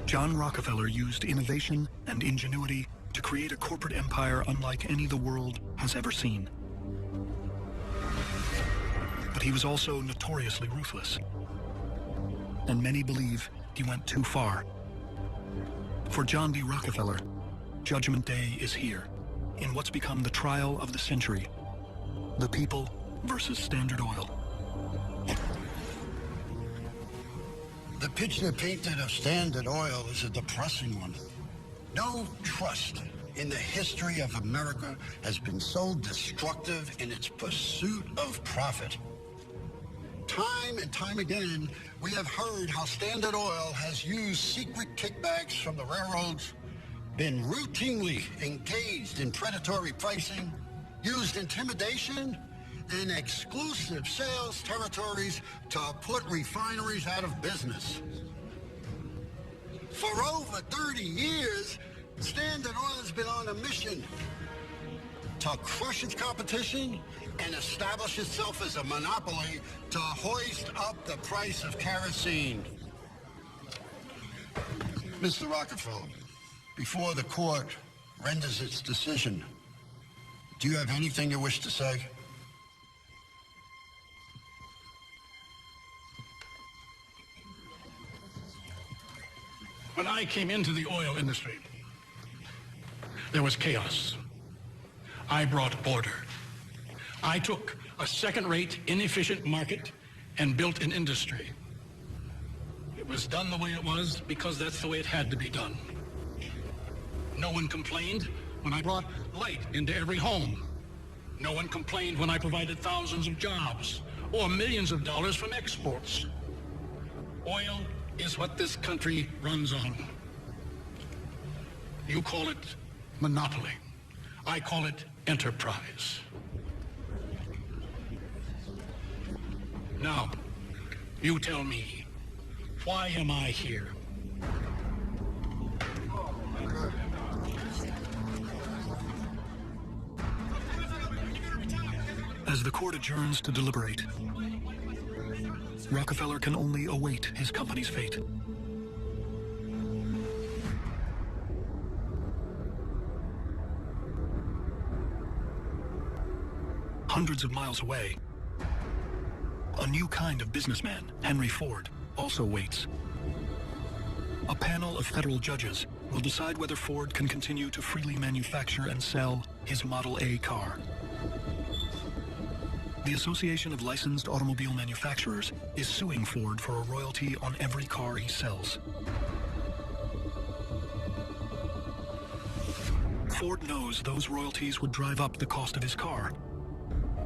John Rockefeller used innovation and ingenuity to create a corporate empire unlike any the world has ever seen. But he was also notoriously ruthless. And many believe he went too far. For John D. Rockefeller, Judgment Day is here, in what's become the trial of the century. The people versus Standard Oil. The picture painted of Standard Oil is a depressing one. No trust in the history of America has been so destructive in its pursuit of profit. Time and time again, we have heard how Standard Oil has used secret kickbacks from the railroads, been routinely engaged in predatory pricing, used intimidation and exclusive sales territories to put refineries out of business. For over 30 years, Standard Oil has been on a mission to crush its competition and establish itself as a monopoly to hoist up the price of kerosene. Mr. Rockefeller, before the court renders its decision, do you have anything you wish to say? When I came into the oil industry, there was chaos. I brought order. I took a second-rate, inefficient market and built an industry. It was done the way it was because that's the way it had to be done. No one complained when I brought light into every home. No one complained when I provided thousands of jobs or millions of dollars from exports. Oil is what this country runs on. You call it monopoly. I call it enterprise. Now, you tell me, why am I here? As the court adjourns to deliberate, Rockefeller can only await his company's fate. Hundreds of miles away, a new kind of businessman, Henry Ford, also waits. A panel of federal judges will decide whether Ford can continue to freely manufacture and sell his Model A car. The Association of Licensed Automobile Manufacturers is suing Ford for a royalty on every car he sells. Ford knows those royalties would drive up the cost of his car,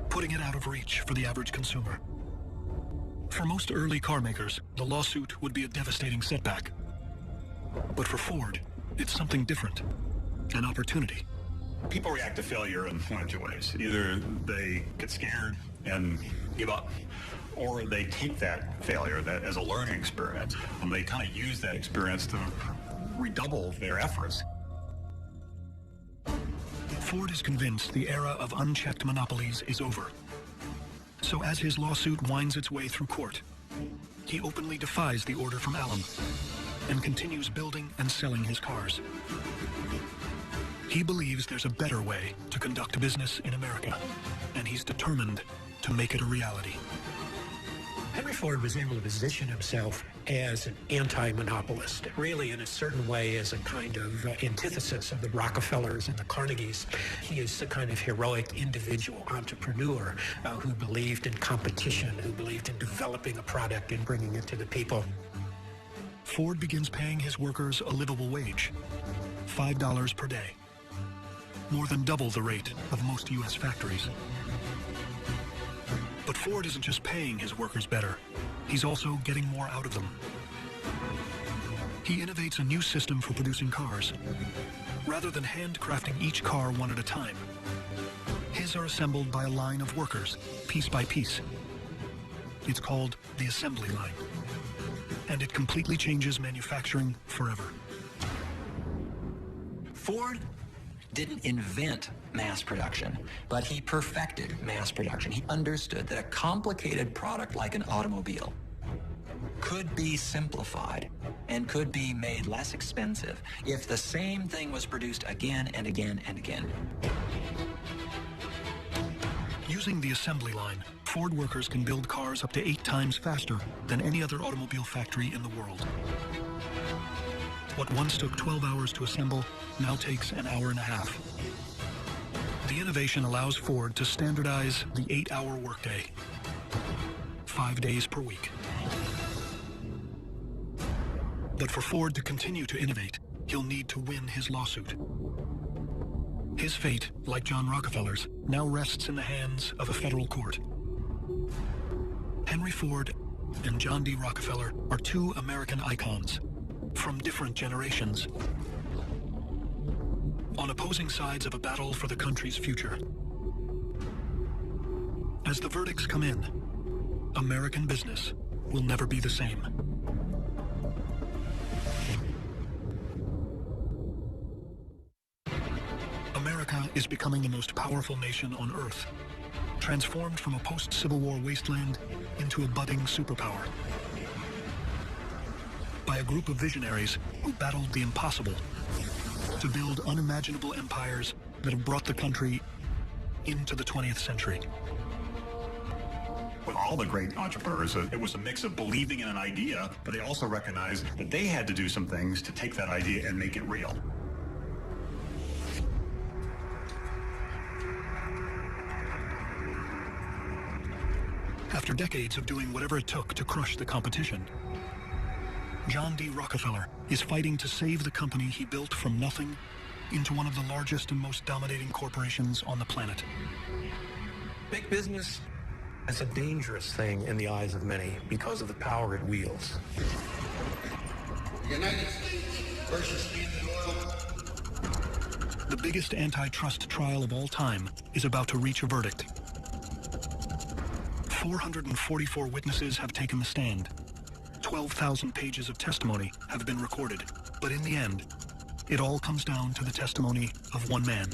putting it out of reach for the average consumer. For most early car makers, the lawsuit would be a devastating setback. But for Ford, it's something different, an opportunity. People react to failure in one of two ways. Either they get scared and give up, or they take that failure as a learning experience, and they kind of use that experience to redouble their efforts. Ford is convinced the era of unchecked monopolies is over. So as his lawsuit winds its way through court, he openly defies the order from Allen and continues building and selling his cars. He believes there's a better way to conduct business in America, and he's determined to make it a reality. Henry Ford was able to position himself as an anti-monopolist, really in a certain way as a kind of antithesis of the Rockefellers and the Carnegies. He is the kind of heroic individual entrepreneur who believed in competition, who believed in developing a product and bringing it to the people. Ford begins paying his workers a livable wage, $5 per day, more than double the rate of most U.S. factories. But Ford isn't just paying his workers better, he's also getting more out of them. He innovates a new system for producing cars. Rather than handcrafting each car one at a time, his are assembled by a line of workers, piece by piece. It's called the assembly line, and it completely changes manufacturing forever. Ford didn't invent mass production, but he perfected mass production. He understood that a complicated product like an automobile could be simplified and could be made less expensive if the same thing was produced again and again and again. Using the assembly line, Ford workers can build cars up to 8 times faster than any other automobile factory in the world. What once took 12 hours to assemble now takes an hour and a half. The innovation allows Ford to standardize the 8-hour workday, 5 days per week. But for Ford to continue to innovate, he'll need to win his lawsuit. His fate, like John Rockefeller's, now rests in the hands of a federal court. Henry Ford and John D. Rockefeller are two American icons from different generations, on opposing sides of a battle for the country's future. As the verdicts come in, American business will never be the same. America is becoming the most powerful nation on Earth, transformed from a post-Civil War wasteland into a budding superpower. By a group of visionaries who battled the impossible to build unimaginable empires that have brought the country into the 20th century. With all the great entrepreneurs, it was a mix of believing in an idea, but they also recognized that they had to do some things to take that idea and make it real. After decades of doing whatever it took to crush the competition, John D. Rockefeller is fighting to save the company he built from nothing into one of the largest and most dominating corporations on the planet. Big business It's a dangerous thing in the eyes of many because of the power it wields. The United States versus Standard Oil. The biggest antitrust trial of all time is about to reach a verdict. 444 witnesses have taken the stand. 12,000 pages of testimony have been recorded. But in the end, it all comes down to the testimony of one man.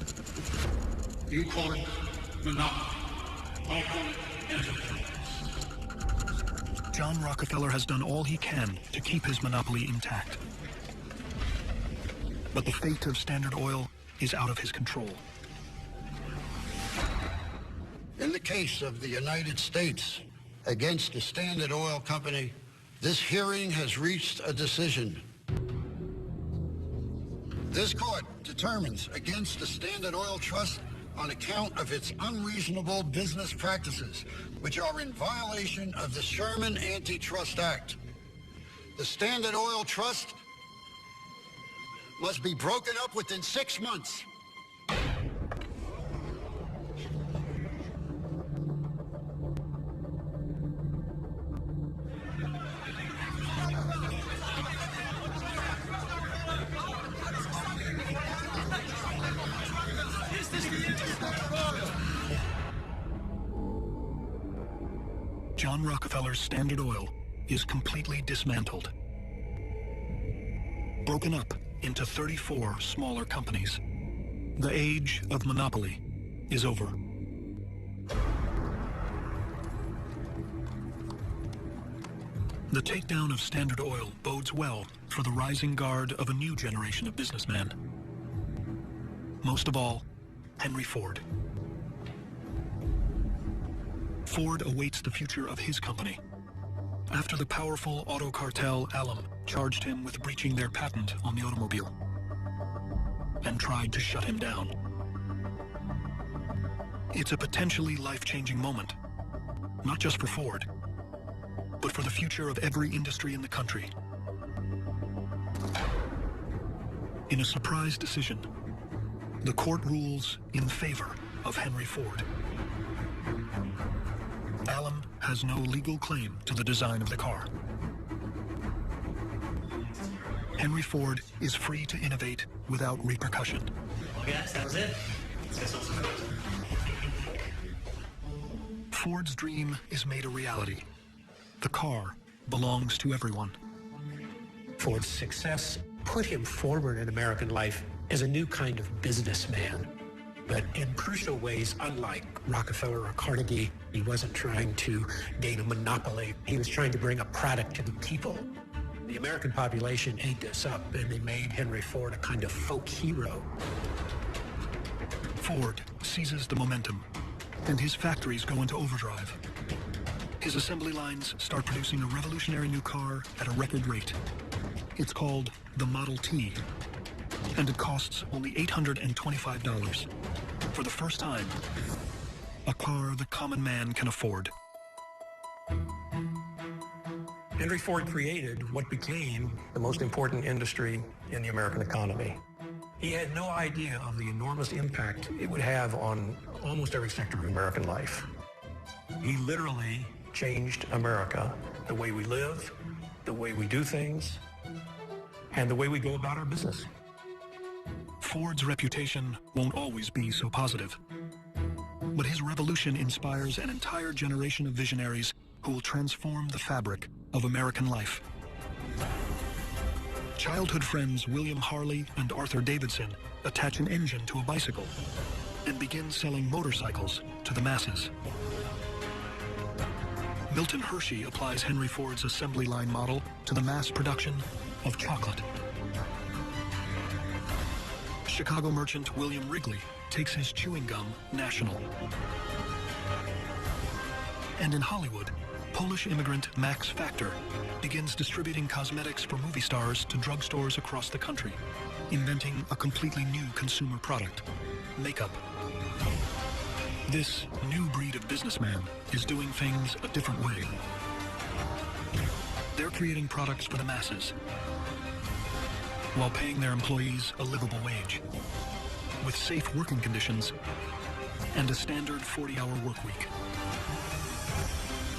You call it monopoly. I call it enterprise. John Rockefeller has done all he can to keep his monopoly intact. But the fate of Standard Oil is out of his control. In the case of the United States against the Standard Oil Company, this hearing has reached a decision. This court determines against the Standard Oil Trust on account of its unreasonable business practices, which are in violation of the Sherman Antitrust Act. The Standard Oil Trust must be broken up within 6 months. John Rockefeller's Standard Oil is completely dismantled, broken up into 34 smaller companies. The age of monopoly is over. The takedown of Standard Oil bodes well for the rising guard of a new generation of businessmen. Most of all, Henry Ford. Ford awaits the future of his company. After the powerful auto cartel Alum charged him with breaching their patent on the automobile and tried to shut him down. It's a potentially life-changing moment, not just for Ford, but for the future of every industry in the country. In a surprise decision, the court rules in favor of Henry Ford. Alum has no legal claim to the design of the car. Henry Ford is free to innovate without repercussion. Well, guys, that was it. Let's get some food. Ford's dream is made a reality. The car belongs to everyone. Ford's success put him forward in American life as a new kind of businessman. But in crucial ways, unlike Rockefeller or Carnegie, he wasn't trying to gain a monopoly. He was trying to bring a product to the people. The American population ate this up, and they made Henry Ford a kind of folk hero. Ford seizes the momentum, and his factories go into overdrive. His assembly lines start producing a revolutionary new car at a record rate. It's called the Model T, and it costs only $825. For the first time, a car the common man can afford. Henry Ford created what became the most important industry in the American economy. He had no idea of the enormous impact it would have on almost every sector of American life. He literally changed America, the way we live, the way we do things, and the way we go about our business. Ford's reputation won't always be so positive. But his revolution inspires an entire generation of visionaries who will transform the fabric of American life. Childhood friends William Harley and Arthur Davidson attach an engine to a bicycle and begin selling motorcycles to the masses. Milton Hershey applies Henry Ford's assembly line model to the mass production of chocolate. Chicago merchant William Wrigley takes his chewing gum national. And in Hollywood, Polish immigrant Max Factor begins distributing cosmetics for movie stars to drugstores across the country, inventing a completely new consumer product, makeup. This new breed of businessman is doing things a different way. They're creating products for the masses, while paying their employees a livable wage, with safe working conditions and a standard 40-hour work week.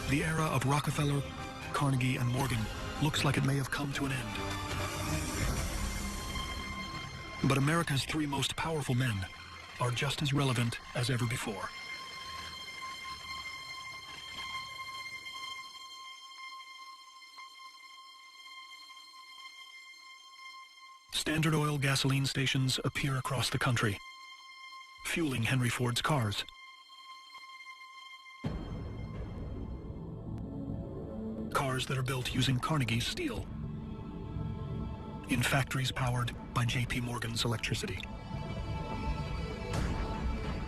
The era of Rockefeller, Carnegie, and Morgan looks like it may have come to an end. But America's three most powerful men are just as relevant as ever before. Standard Oil gasoline stations appear across the country, fueling Henry Ford's cars. Cars that are built using Carnegie's steel, in factories powered by J.P. Morgan's electricity.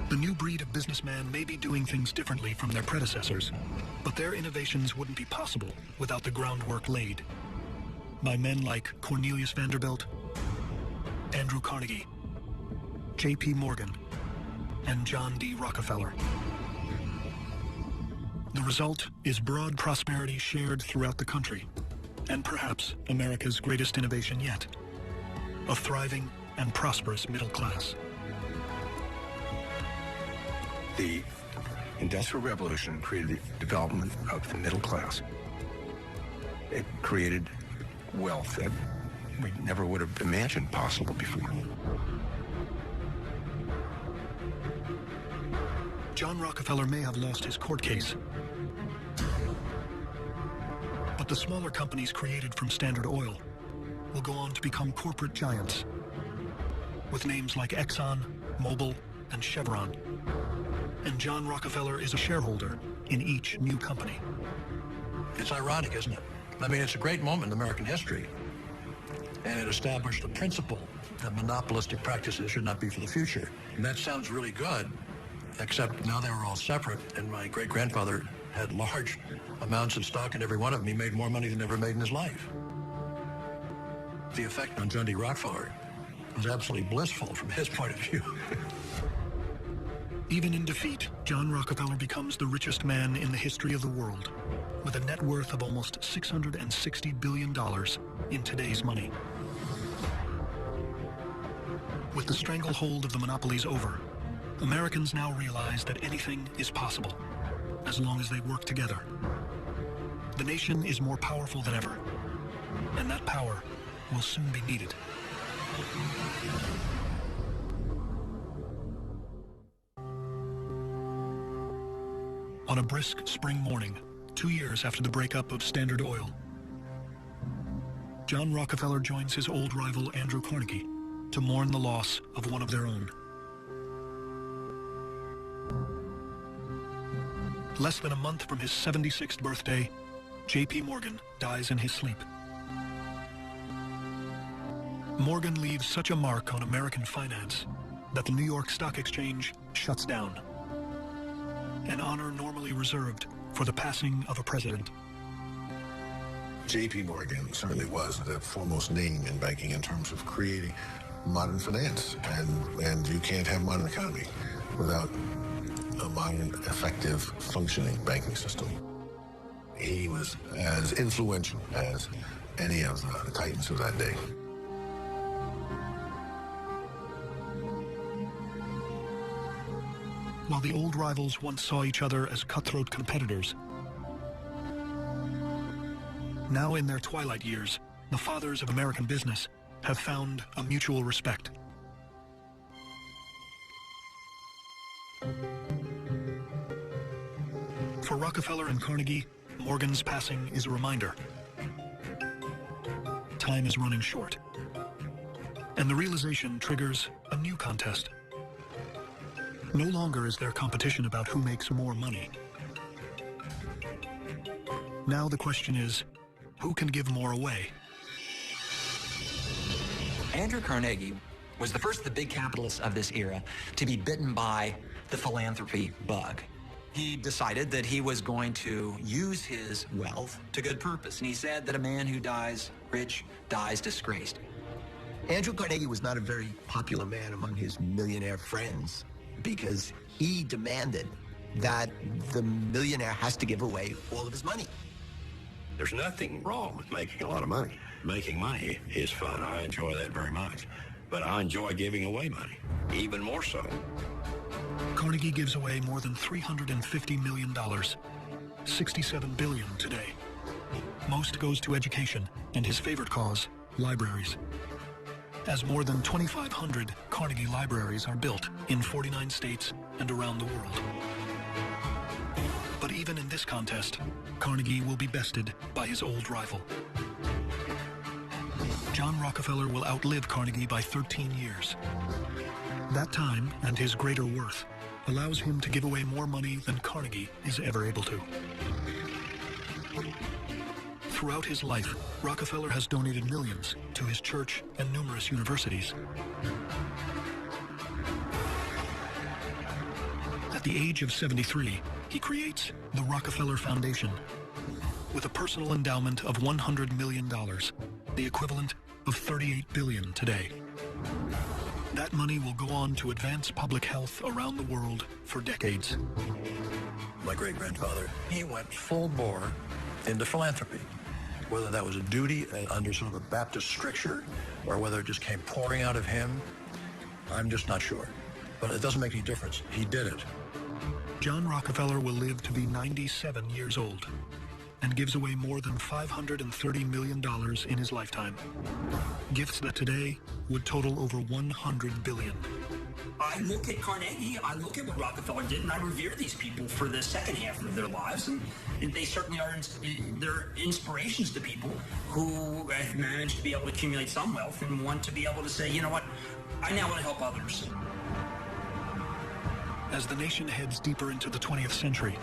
The new breed of businessman may be doing things differently from their predecessors, but their innovations wouldn't be possible without the groundwork laid by men like Cornelius Vanderbilt, Andrew Carnegie, J.P. Morgan, and John D. Rockefeller. The result is broad prosperity shared throughout the country, and perhaps America's greatest innovation yet, a thriving and prosperous middle class. The Industrial Revolution created the development of the middle class. It created wealth that we never would have imagined possible before. John Rockefeller may have lost his court case, but the smaller companies created from Standard Oil will go on to become corporate giants, with names like Exxon, Mobil, and Chevron. And John Rockefeller is a shareholder in each new company. It's ironic, isn't it? I mean, it's a great moment in American history. And it established a principle that monopolistic practices should not be for the future. And that sounds really good, except now they were all separate, and my great-grandfather had large amounts of stock in every one of them. He made more money than ever made in his life. The effect on John D. Rockefeller was absolutely blissful from his point of view. Even in defeat, John Rockefeller becomes the richest man in the history of the world, with a net worth of almost $660 billion in today's money. With the stranglehold of the monopolies over, Americans now realize that anything is possible, as long as they work together. The nation is more powerful than ever, and that power will soon be needed. On a brisk spring morning, 2 years after the breakup of Standard Oil, John Rockefeller joins his old rival Andrew Carnegie to mourn the loss of one of their own. Less than a month from his 76th birthday, J.P. Morgan dies in his sleep. Morgan leaves such a mark on American finance that the New York Stock Exchange shuts down, an honor normally reserved for the passing of a president. J.P. Morgan certainly was the foremost name in banking in terms of creating modern finance, and you can't have a modern economy without a modern, effective, functioning banking system. He was as influential as any of the titans of that day. While the old rivals once saw each other as cutthroat competitors, now in their twilight years, the fathers of American business have found a mutual respect. For Rockefeller and Carnegie, Morgan's passing is a reminder. Time is running short, and the realization triggers a new contest. No longer is there competition about who makes more money. Now the question is, who can give more away? Andrew Carnegie was the first of the big capitalists of this era to be bitten by the philanthropy bug. He decided that he was going to use his wealth to good purpose, and he said that a man who dies rich dies disgraced. Andrew Carnegie was not a very popular man among his millionaire friends because he demanded that the millionaire has to give away all of his money. There's nothing wrong with making a lot of money. Making money is fun. I enjoy that very much. But I enjoy giving away money, even more so. Carnegie gives away more than $350 million, $67 billion today. Most goes to education and his favorite cause, libraries. As more than 2,500 Carnegie libraries are built in 49 states and around the world. But even in this contest, Carnegie will be bested by his old rival. John Rockefeller will outlive Carnegie by 13 years. That time and his greater worth allows him to give away more money than Carnegie is ever able to. Throughout his life, Rockefeller has donated millions to his church and numerous universities. At the age of 73, he creates the Rockefeller Foundation with a personal endowment of $100 million, the equivalent of $38 billion today. That money will go on to advance public health around the world for decades. My great-grandfather, he went full bore into philanthropy. Whether that was a duty under sort of a Baptist stricture or whether it just came pouring out of him, I'm just not sure. But it doesn't make any difference. He did it. John Rockefeller will live to be 97 years old and gives away more than $530 million in his lifetime. Gifts that today would total over $100 billion. I look at Carnegie, I look at what Rockefeller did, and I revere these people for the second half of their lives, and they certainly are they're inspirations to people who have managed to be able to accumulate some wealth and want to be able to say, you know what, I now want to help others. As the nation heads deeper into the 20th century,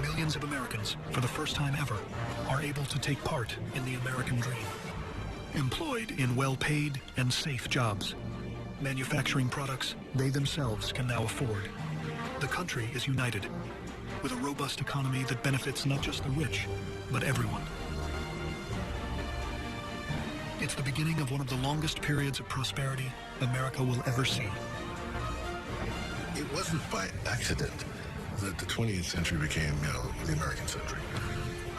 millions of Americans, for the first time ever, are able to take part in the American dream. Employed in well-paid and safe jobs, manufacturing products they themselves can now afford. The country is united, with a robust economy that benefits not just the rich, but everyone. It's the beginning of one of the longest periods of prosperity America will ever see. It wasn't by accident that the 20th century became, the American century.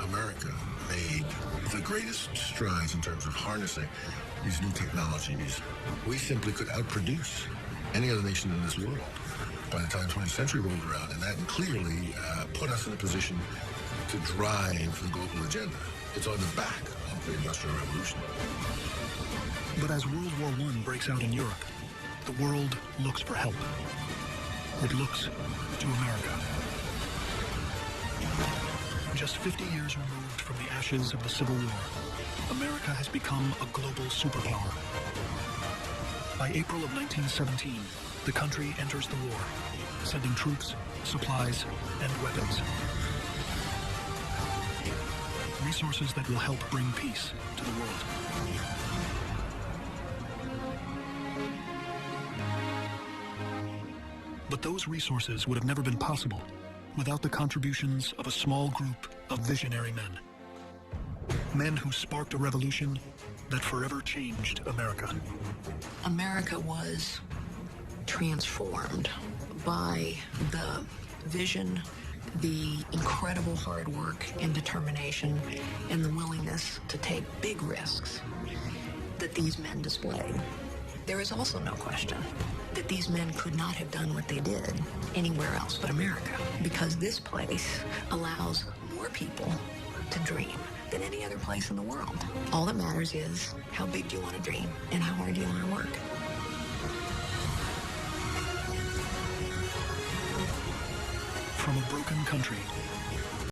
America made the greatest strides in terms of harnessing these new technologies. We simply could outproduce any other nation in this world by the time the 20th century rolled around, and that clearly put us in a position to drive the global agenda. It's on the back of the Industrial Revolution. But as World War I breaks out in Europe, the world looks for help. It looks to America. Just 50 years removed from the ashes of the Civil War, America has become a global superpower. By April of 1917, the country enters the war, sending troops, supplies, and weapons. Resources that will help bring peace to the world. But those resources would have never been possible without the contributions of a small group of visionary men. Men who sparked a revolution that forever changed America. America was transformed by the vision, the incredible hard work and determination, and the willingness to take big risks that these men displayed. There is also no question that these men could not have done what they did anywhere else but America, because this place allows more people to dream than any other place in the world. All that matters is how big do you want to dream and how hard do you want to work. From a broken country